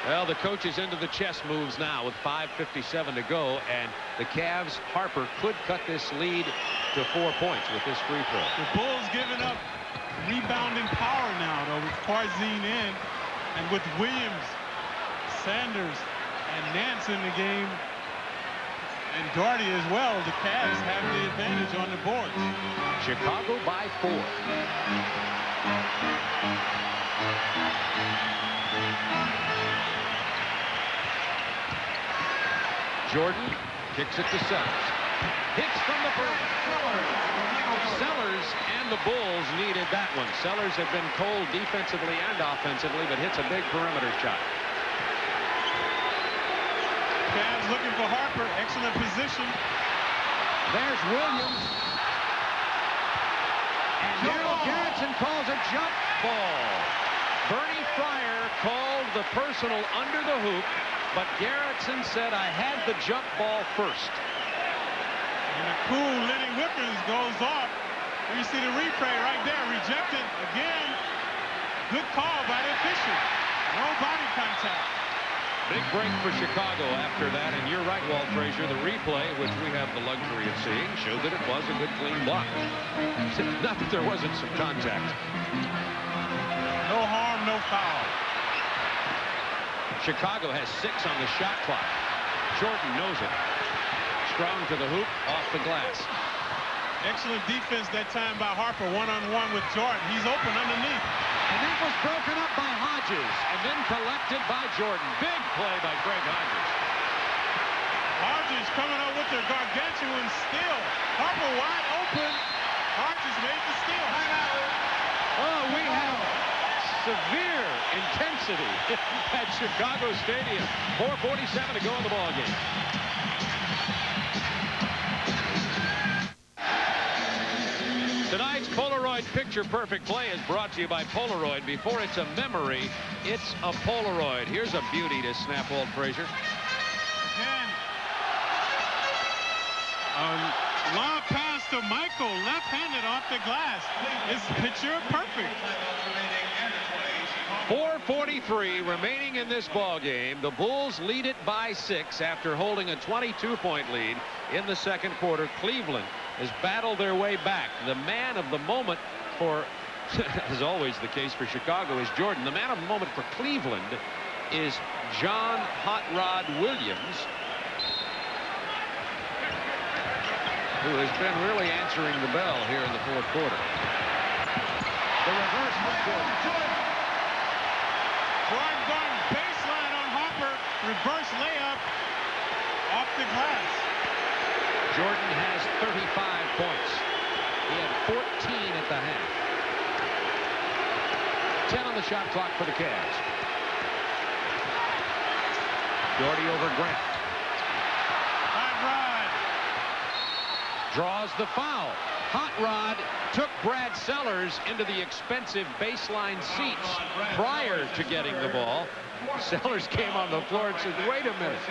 Well, the coach is into the chess moves now with 5:57 to go, and the Cavs, Harper, could cut this lead to 4 points with this free throw. The Bulls giving up rebounding power now, though, with Farzine in, and with Williams, Sanders, and Nance in the game, and Doherty as well. The Cavs have the advantage on the boards. Chicago by 4. Jordan kicks it to Sellers. Hits from the break. Sellers and the Bulls needed that one. Sellers had been cold defensively and offensively, but hits a big perimeter shot. Cavs looking for Harper. Excellent position. There's Williams. And Harold Garrettson calls a jump ball. Bernie Fryer called the personal under the hoop, but Garrettson said, I had the jump ball first. And the cool Lenny Wilkins goes off. You see the replay right there. Rejected again. Good call by the official. No body contact. Big break for Chicago after that, and you're right, Walt Frazier. The replay, which we have the luxury of seeing, showed that it was a good clean block. Not that there wasn't some contact. No harm, no foul. Chicago has 6 on the shot clock. Jordan knows it. Strong to the hoop, off the glass. Excellent defense that time by Harper, one-on-one with Jordan. He's open underneath. And that was broken up by Hodges and then collected by Jordan. Big play by Craig Hodges. Hodges coming up with the gargantuan steal. Harper wide open. Hodges made the steal. Oh, we have severe intensity at Chicago Stadium. 4:47 to go in the ball game. Tonight's Polaroid Picture Perfect Play is brought to you by Polaroid. Before it's a memory, it's a Polaroid. Here's a beauty to snap, Walt Frazier. Again. Long pass to Michael, left-handed off the glass. It's picture perfect. 4:43 remaining in this ball game. The Bulls lead it by 6 after holding a 22-point lead in the second quarter. Cleveland has battled their way back. The man of the moment for, as always the case for Chicago, is Jordan. The man of the moment for Cleveland is John Hot Rod Williams, who has been really answering the bell here in the fourth quarter. The reverse from Jordan. Jordan going baseline on Harper. Reverse layup off the glass. Jordan has 35 points. He had 14 at the half. 10 on the shot clock for the Cavs. Doherty over Grant. Hot Rod. Draws the foul. Hot Rod took Brad Sellers into the expensive baseline seats prior to getting the ball. Sellers came on the floor and said, wait a minute.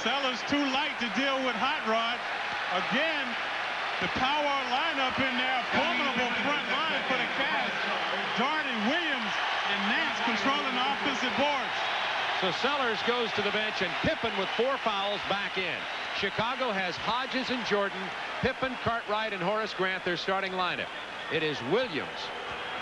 Sellers too light to deal with Hot Rod. Again, the power lineup in there. Formidable front line for the Cavs. Doherty, Williams, and Nance controlling the offensive boards. So Sellers goes to the bench, and Pippen with 4 fouls back in. Chicago has Hodges and Jordan, Pippen, Cartwright, and Horace Grant, their starting lineup. It is Williams,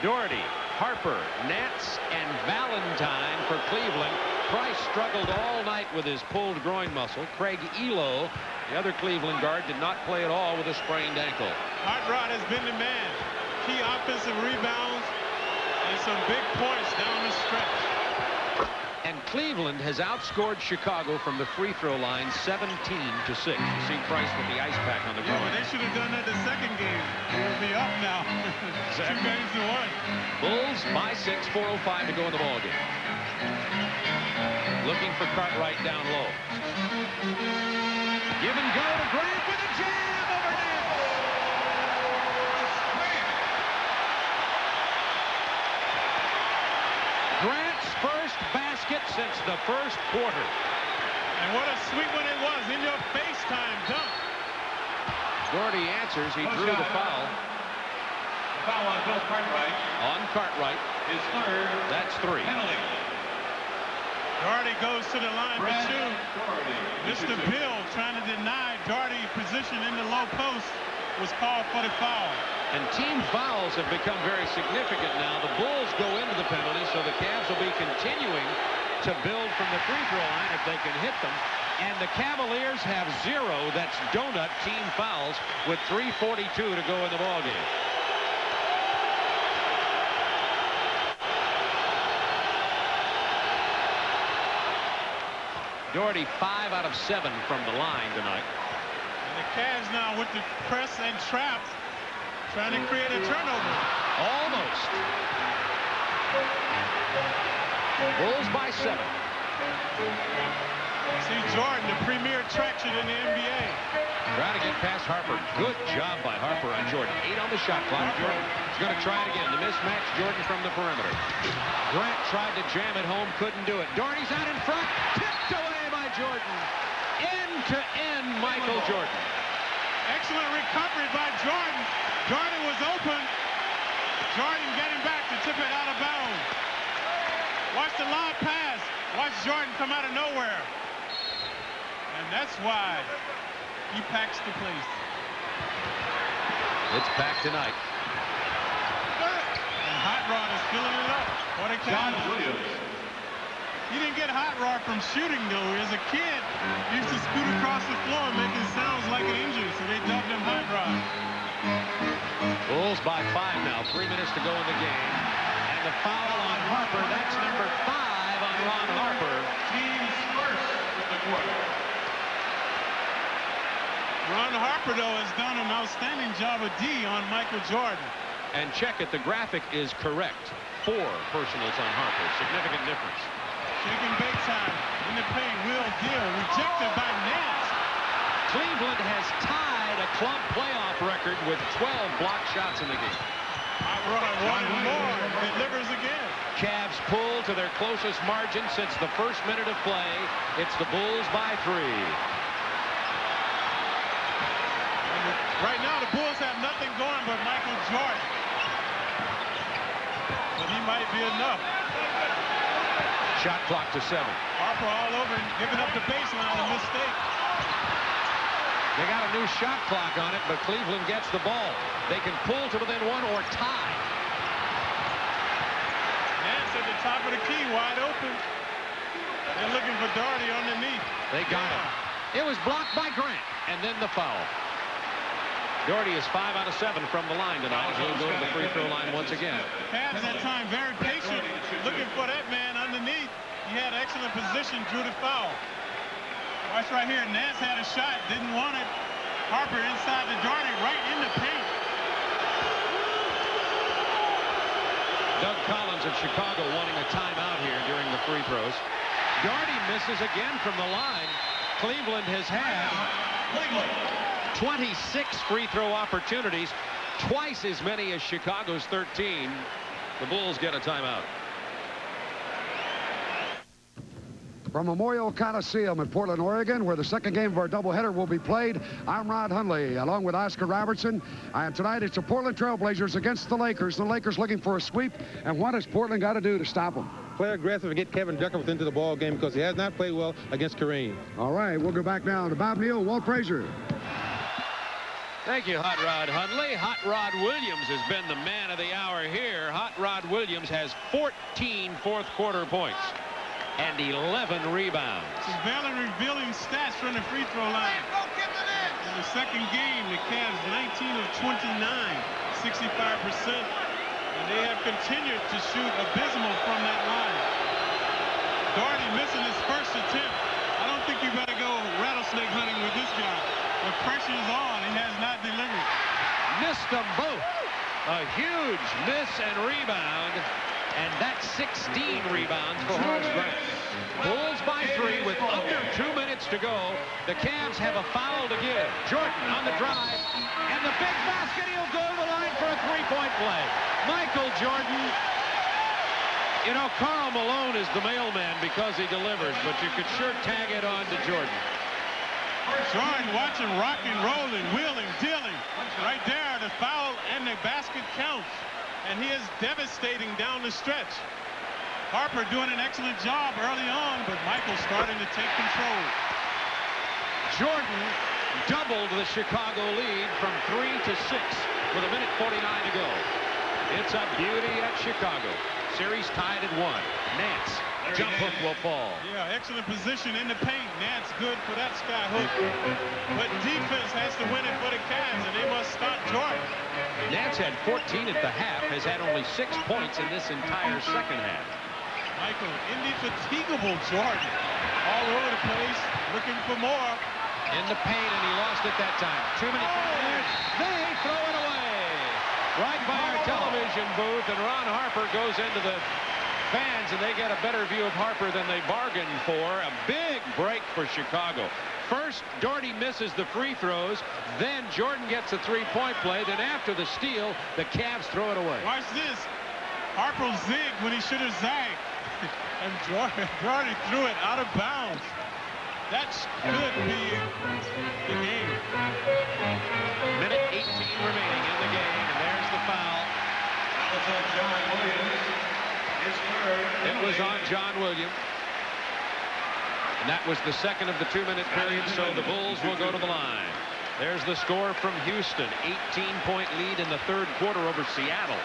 Doherty, Harper, Nance, and Valentine for Cleveland. Price struggled all night with his pulled groin muscle. Craig Elo, the other Cleveland guard, did not play at all with a sprained ankle. Hot Rod has been the man. Key offensive rebounds and some big points down the stretch. And Cleveland has outscored Chicago from the free throw line 17-6. You see Price with the ice pack on the ground. Yeah, but they should have done that the second game. They would be up now. Exactly. 2 games to 1. Bulls by 6, 4:05 to go in the ball game. Looking for Cartwright down low. Give and go to Grant with a jam over net. Grant's first basket since the first quarter. And what a sweet one it was. In your face time dunk. Doherty answers. He drew the foul. The foul on Bill Cartwright. On Cartwright. His third. That's 3. Penalty. Doherty goes to the line for 2. Doherty. Mr. Bill trying to deny Doherty position in the low post was called for the foul. And team fouls have become very significant now. The Bulls go into the penalty, so the Cavs will be continuing to build from the free throw line if they can hit them. And the Cavaliers have 0. That's donut team fouls with 3:42 to go in the ball game. Doherty 5 out of 7 from the line tonight. And the Cavs now with the press and trap trying to create a turnover. Almost. Bulls by 7. See Jordan, the premier attraction in the NBA. Trying to get past Harper. Good job by Harper on Jordan. 8 on the shot clock. Jordan is going to try it again. The mismatch, Jordan from the perimeter. Grant tried to jam it home, couldn't do it. Doherty's out in front. Tipped away by Jordan. End-to-end Michael Jordan. Excellent recovery by Jordan. Jordan was open. Jordan getting back to tip it out of bounds. Watch the lob pass. Watch Jordan come out of nowhere. And that's why he packs the place. It's packed tonight. And Hot Rod is filling it up. What a John catch. Williams. He didn't get Hot Rod from shooting, though. As a kid, he used to scoot across the floor making sounds like an injury, so they dubbed him Hot Rod. Bulls by 5 now. 3 minutes to go in the game. And the foul on Harper. That's number 5 on Ron Harper. Team's first with the quarter. Ron Harper, though, has done an outstanding job of D on Michael Jordan. And check it. The graphic is correct. 4 personals on Harper. Significant difference. Shaking big time in the paint. Will Deal rejected by Nance. Cleveland has tied a club playoff record with 12 block shots in the game. Hot Rod wanted more. Delivers again. Cavs pull to their closest margin since the first minute of play. It's the Bulls by 3. Right now, the Bulls have nothing going but Michael Jordan. But he might be enough. Shot clock to 7. Harper all over, giving up the baseline, a mistake. They got a new shot clock on it, but Cleveland gets the ball. They can pull to within 1 or tie. Nance at the top of the key, wide open. They're looking for Doherty underneath. They got him. It was blocked by Grant, and then the foul. Doherty is 5 out of 7 from the line tonight. He'll go to the free throw line once again. Cavs that time very patient, looking for that man underneath. He had excellent position, drew the foul. Watch right here. Nance had a shot, didn't want it. Harper inside the Doherty, right in the paint. Doug Collins of Chicago wanting a timeout here during the free throws. Doherty misses again from the line. Cleveland has had 26 free throw opportunities, twice as many as Chicago's 13. The Bulls get a timeout. From Memorial Coliseum in Portland, Oregon, where the second game of our doubleheader will be played, I'm Rod Hundley, along with Oscar Robertson. And tonight it's the Portland Trailblazers against the Lakers. The Lakers looking for a sweep. And what has Portland got to do to stop them? Play aggressive and get Kevin Duckworth into the ball game because he has not played well against Kareem. All right, we'll go back now to Bob Neal, Walt Frazier. Thank you, Hot Rod Hundley. Hot Rod Williams has been the man of the hour here. Hot Rod Williams has 14 fourth quarter points. and 11 rebounds. Some very revealing stats from the free throw line. In the second game, the Cavs 19 of 29, 65%. And they have continued to shoot abysmal from that line. Doherty missing his first attempt. I don't think you better go rattlesnake hunting with this guy. The pressure is on. He has not delivered. Missed them both. A huge miss and rebound. And that's 16 rebounds for Horace Grant. Bulls by 3 with under 2 minutes to go. The Cavs have a foul to give. Jordan on the drive. And the big basket. He'll go to the line for a three-point play. Michael Jordan. You know, Karl Malone is the mailman because he delivers, but you could sure tag it on to Jordan. Jordan watching rocking, rolling, wheeling, dealing. Right there, the foul and the basket counts. And he is devastating down the stretch. Harper doing an excellent job early on, but Michael starting to take control. Jordan doubled the Chicago lead from 3 to 6 with 1:49 to go. It's a beauty at Chicago. Series tied at 1. Nance, jump hook will fall. Yeah, excellent position in the paint. Nance good for that sky hook. But defense has to win it for the Cavs, and they must stop Jordan. Nance had 14 at the half, has had only 6 points in this entire second half. Michael, indefatigable Jordan. All over the place, looking for more. In the paint, and he lost it that time. 2 minutes. They throw it away. Right by our television booth, and Ron Harper goes into the fans, and they get a better view of Harper than they bargained for. A big break for Chicago. First, Doherty misses the free throws. Then Jordan gets a three-point play. Then after the steal, the Cavs throw it away. Watch this. Harper zigged when he should have zagged. And Doherty threw it out of bounds. That could be the game. Minute 18 remaining in the game, and there's the foul. It was on John Williams. And that was the second of the 2-minute period, so the Bulls will go to the line. There's the score from Houston. 18-point lead in the third quarter over Seattle.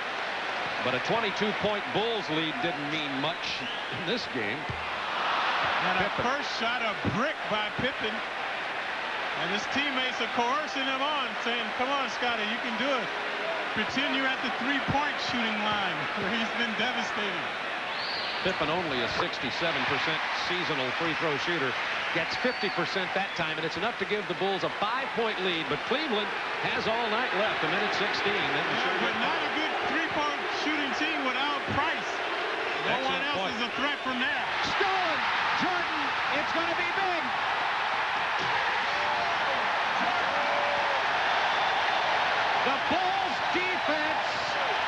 But a 22-point Bulls lead didn't mean much in this game. And a first shot, a brick by Pippen. And his teammates are coercing him on, saying, come on, Scotty, you can do it. Pretend you're at the three-point shooting line, where he's been devastating. Pippen, only a 67% seasonal free throw shooter, gets 50% that time, and it's enough to give the Bulls a 5-point lead. But Cleveland has all night left, a minute 16. But not a good three-point shooting team without Price. No one else is a threat from there. Stolen! Jordan, it's going to be big. The Bulls defense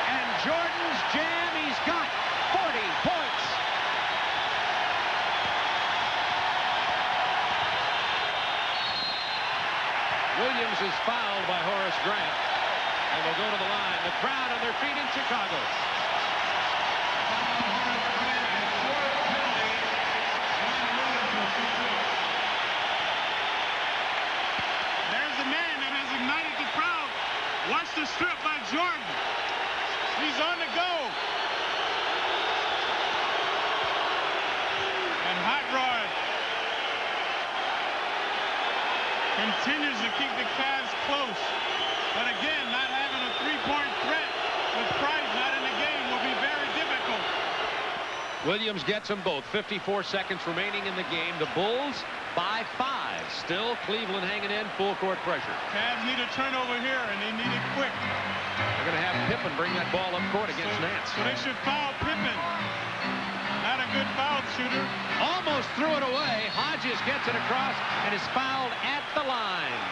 and Jordan's jam. He's got 40 points. Williams is fouled by Horace Grant and will go to the line. The crowd on their feet in Chicago. There's the man that has ignited the crowd. Watch the strip by Jordan. He's on the go. And Hot Rod continues to keep the Cavs close. But again, not having a three-point threat with Price not in the game will be very difficult. Williams gets them both. 54 seconds remaining in the game. The Bulls by 5. Still Cleveland hanging in, full court pressure. Cavs need a turnover here, and they need it quick. They're going to have Pippen bring that ball up court against Nance. So they should foul Pippen. Not a good foul shooter. Almost threw it away. Hodges gets it across and is fouled at the line.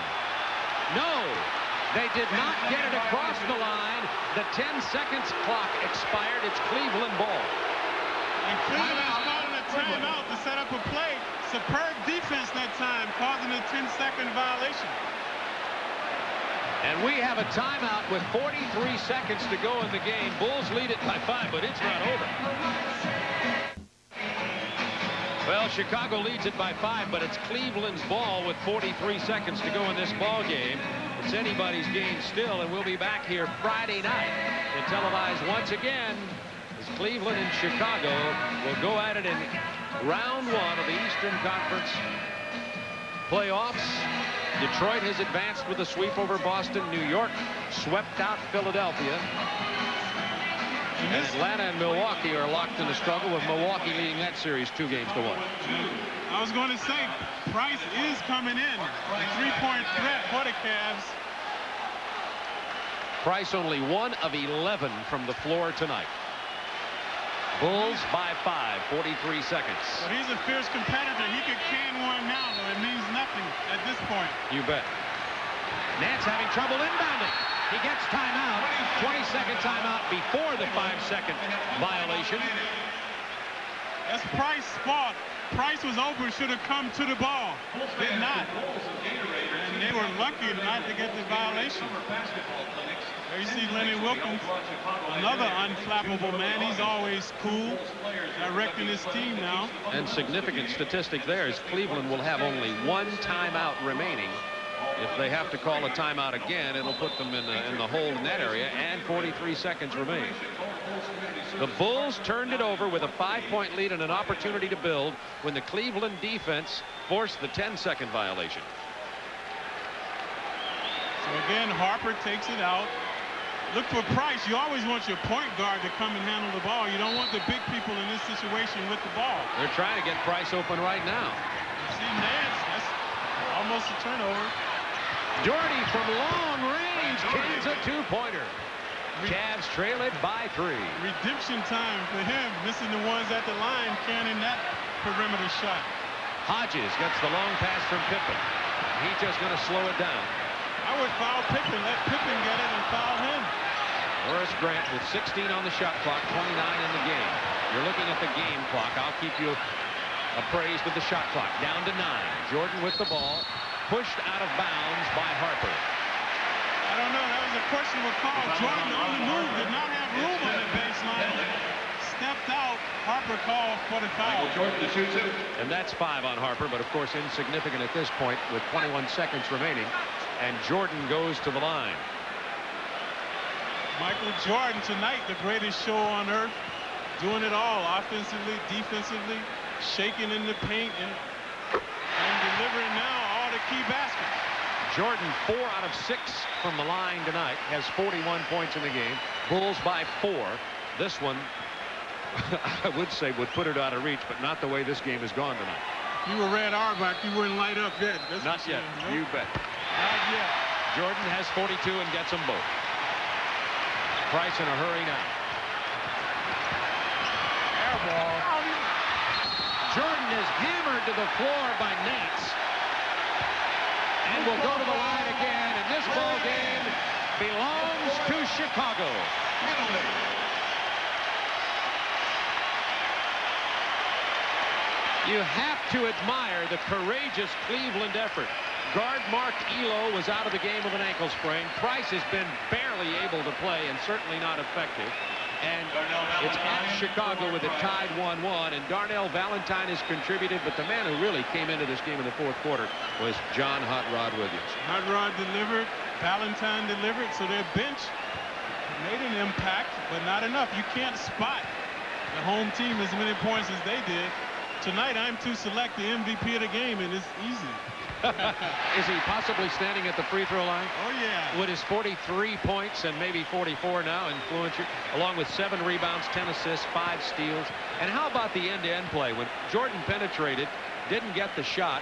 No, they did not get it across the line. The 10 seconds clock expired. It's Cleveland ball. And Cleveland is calling a timeout to set up a play. Superb defense that time, causing a 10-second violation. And we have a timeout with 43 seconds to go in the game. Bulls lead it by 5, but it's not over. Well, Chicago leads it by 5, but it's Cleveland's ball with 43 seconds to go in this ball game. It's anybody's game still, and we'll be back here Friday night and televised once again as Cleveland and Chicago will go at it in round one of the Eastern Conference playoffs. Detroit has advanced with a sweep over Boston. New York swept out Philadelphia. And Atlanta and Milwaukee are locked in a struggle, with Milwaukee leading that series 2-1. I was going to say, Price is coming in. A 3-point threat for the Cavs. Price only 1 of 11 from the floor tonight. Bulls by 5, 43 seconds. But he's a fierce competitor. He could can one now, though. It means nothing at this point. You bet. Nance having trouble inbounding. He gets timeout. 20-second timeout before the 5-second violation. That's Price's fault. Price was open, should have come to the ball. Did not. And they were lucky not to get the violation. There you see Lenny Wilkins, another unflappable man. He's always cool, directing his team now. And significant statistic there is Cleveland will have only 1 timeout remaining. If they have to call a timeout again, it'll put them in the hold in that area, and 43 seconds remain. The Bulls turned it over with a 5-point lead and an opportunity to build when the Cleveland defense forced the 10-second violation. So again, Harper takes it out. Look for Price. You always want your point guard to come and handle the ball. You don't want the big people in this situation with the ball. They're trying to get Price open right now. You see Nance, that's almost a turnover. Doherty from long range cans a 2-pointer. Cavs trail it by 3. Redemption time for him, missing the ones at the line, canning that perimeter shot. Hodges gets the long pass from Pippen. He's just going to slow it down. I would foul Pippen, let Pippen get it and foul him. Horace Grant with 16 on the shot clock, 29 in the game. You're looking at the game clock. I'll keep you appraised with the shot clock. Down to 9. Jordan with the ball. Pushed out of bounds by Harper. I don't know. That was a questionable call. Jordan on the move did not have room on the baseline. Stepped out. Harper called for the foul. And that's 5 on Harper, but of course insignificant at this point with 21 seconds remaining. And Jordan goes to the line. Michael Jordan tonight, the greatest show on earth. Doing it all, offensively, defensively, shaking in the paint, and delivering now all the key baskets. Jordan 4 out of 6 from the line tonight, has 41 points in the game. Bulls by 4. This one, I would say, would put it out of reach, but not the way this game has gone tonight. If you were Red Auerbach, you wouldn't light up yet. Not yet. Nope. You bet. Not yet. Jordan has 42 and gets them both. Price in a hurry now. Air ball. Jordan is hammered to the floor by Nance. And will go to the line again. And this ball game belongs to Chicago. You have to admire the courageous Cleveland effort. Guard Mark Elo was out of the game with an ankle sprain. Price has been barely able to play and certainly not effective. And it's at Chicago with it tied 1-1. And Darnell Valentine has contributed, but the man who really came into this game in the 4th quarter was John Hot Rod Williams. Hot Rod delivered, Valentine delivered, so their bench made an impact, but not enough. You can't spot the home team as many points as they did. Tonight, I'm to select the MVP of the game, and it's easy. Is he possibly standing at the free throw line? Oh, yeah. With his 43 points and maybe 44 now, influence you, along with 7 rebounds, 10 assists, 5 steals. And how about the end-to-end play? When Jordan penetrated, didn't get the shot,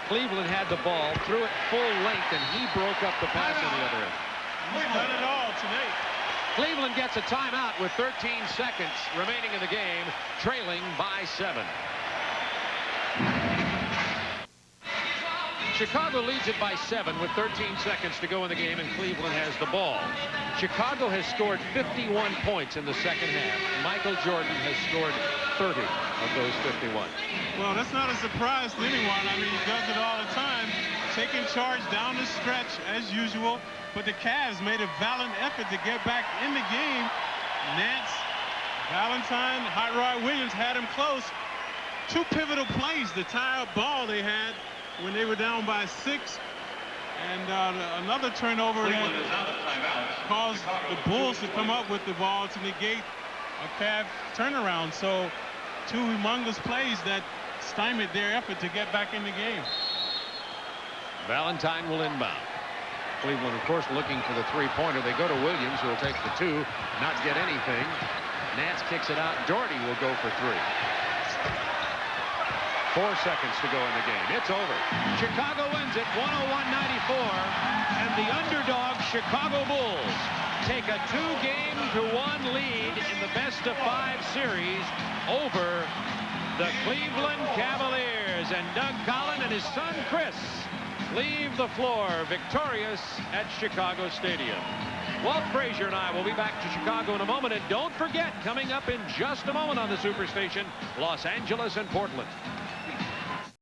Cleveland had the ball, threw it full length, and he broke up the pass on the other end. He's done it all tonight. Cleveland gets a timeout with 13 seconds remaining in the game, trailing by 7. Chicago leads it by 7 with 13 seconds to go in the game, and Cleveland has the ball. Chicago has scored 51 points in the second half. Michael Jordan has scored 30 of those 51. Well, that's not a surprise to anyone. I mean, he does it all the time, taking charge down the stretch as usual. But the Cavs made a valiant effort to get back in the game. Nance, Valentine, Hot Rod Williams had him close. 2 pivotal plays, the tie-up ball they had when they were down by 6, and another turnover that caused the Bulls to come up with the ball to negate a Cav turnaround. So two humongous plays that stymied their effort to get back in the game. Valentine will inbound. Cleveland, of course, looking for the three-pointer. They go to Williams, who will take the two, not get anything. Nance kicks it out. Doherty will go for three. 4 seconds to go in the game. It's over. Chicago wins it 101-94, and the underdog Chicago Bulls take a 2-game-to-1 lead in the best-of-5 series over the Cleveland Cavaliers. And Doug Collin and his son Chris leave the floor victorious at Chicago Stadium. Walt Frazier and I will be back to Chicago in a moment. And don't forget, coming up in just a moment on the Superstation, Los Angeles and Portland.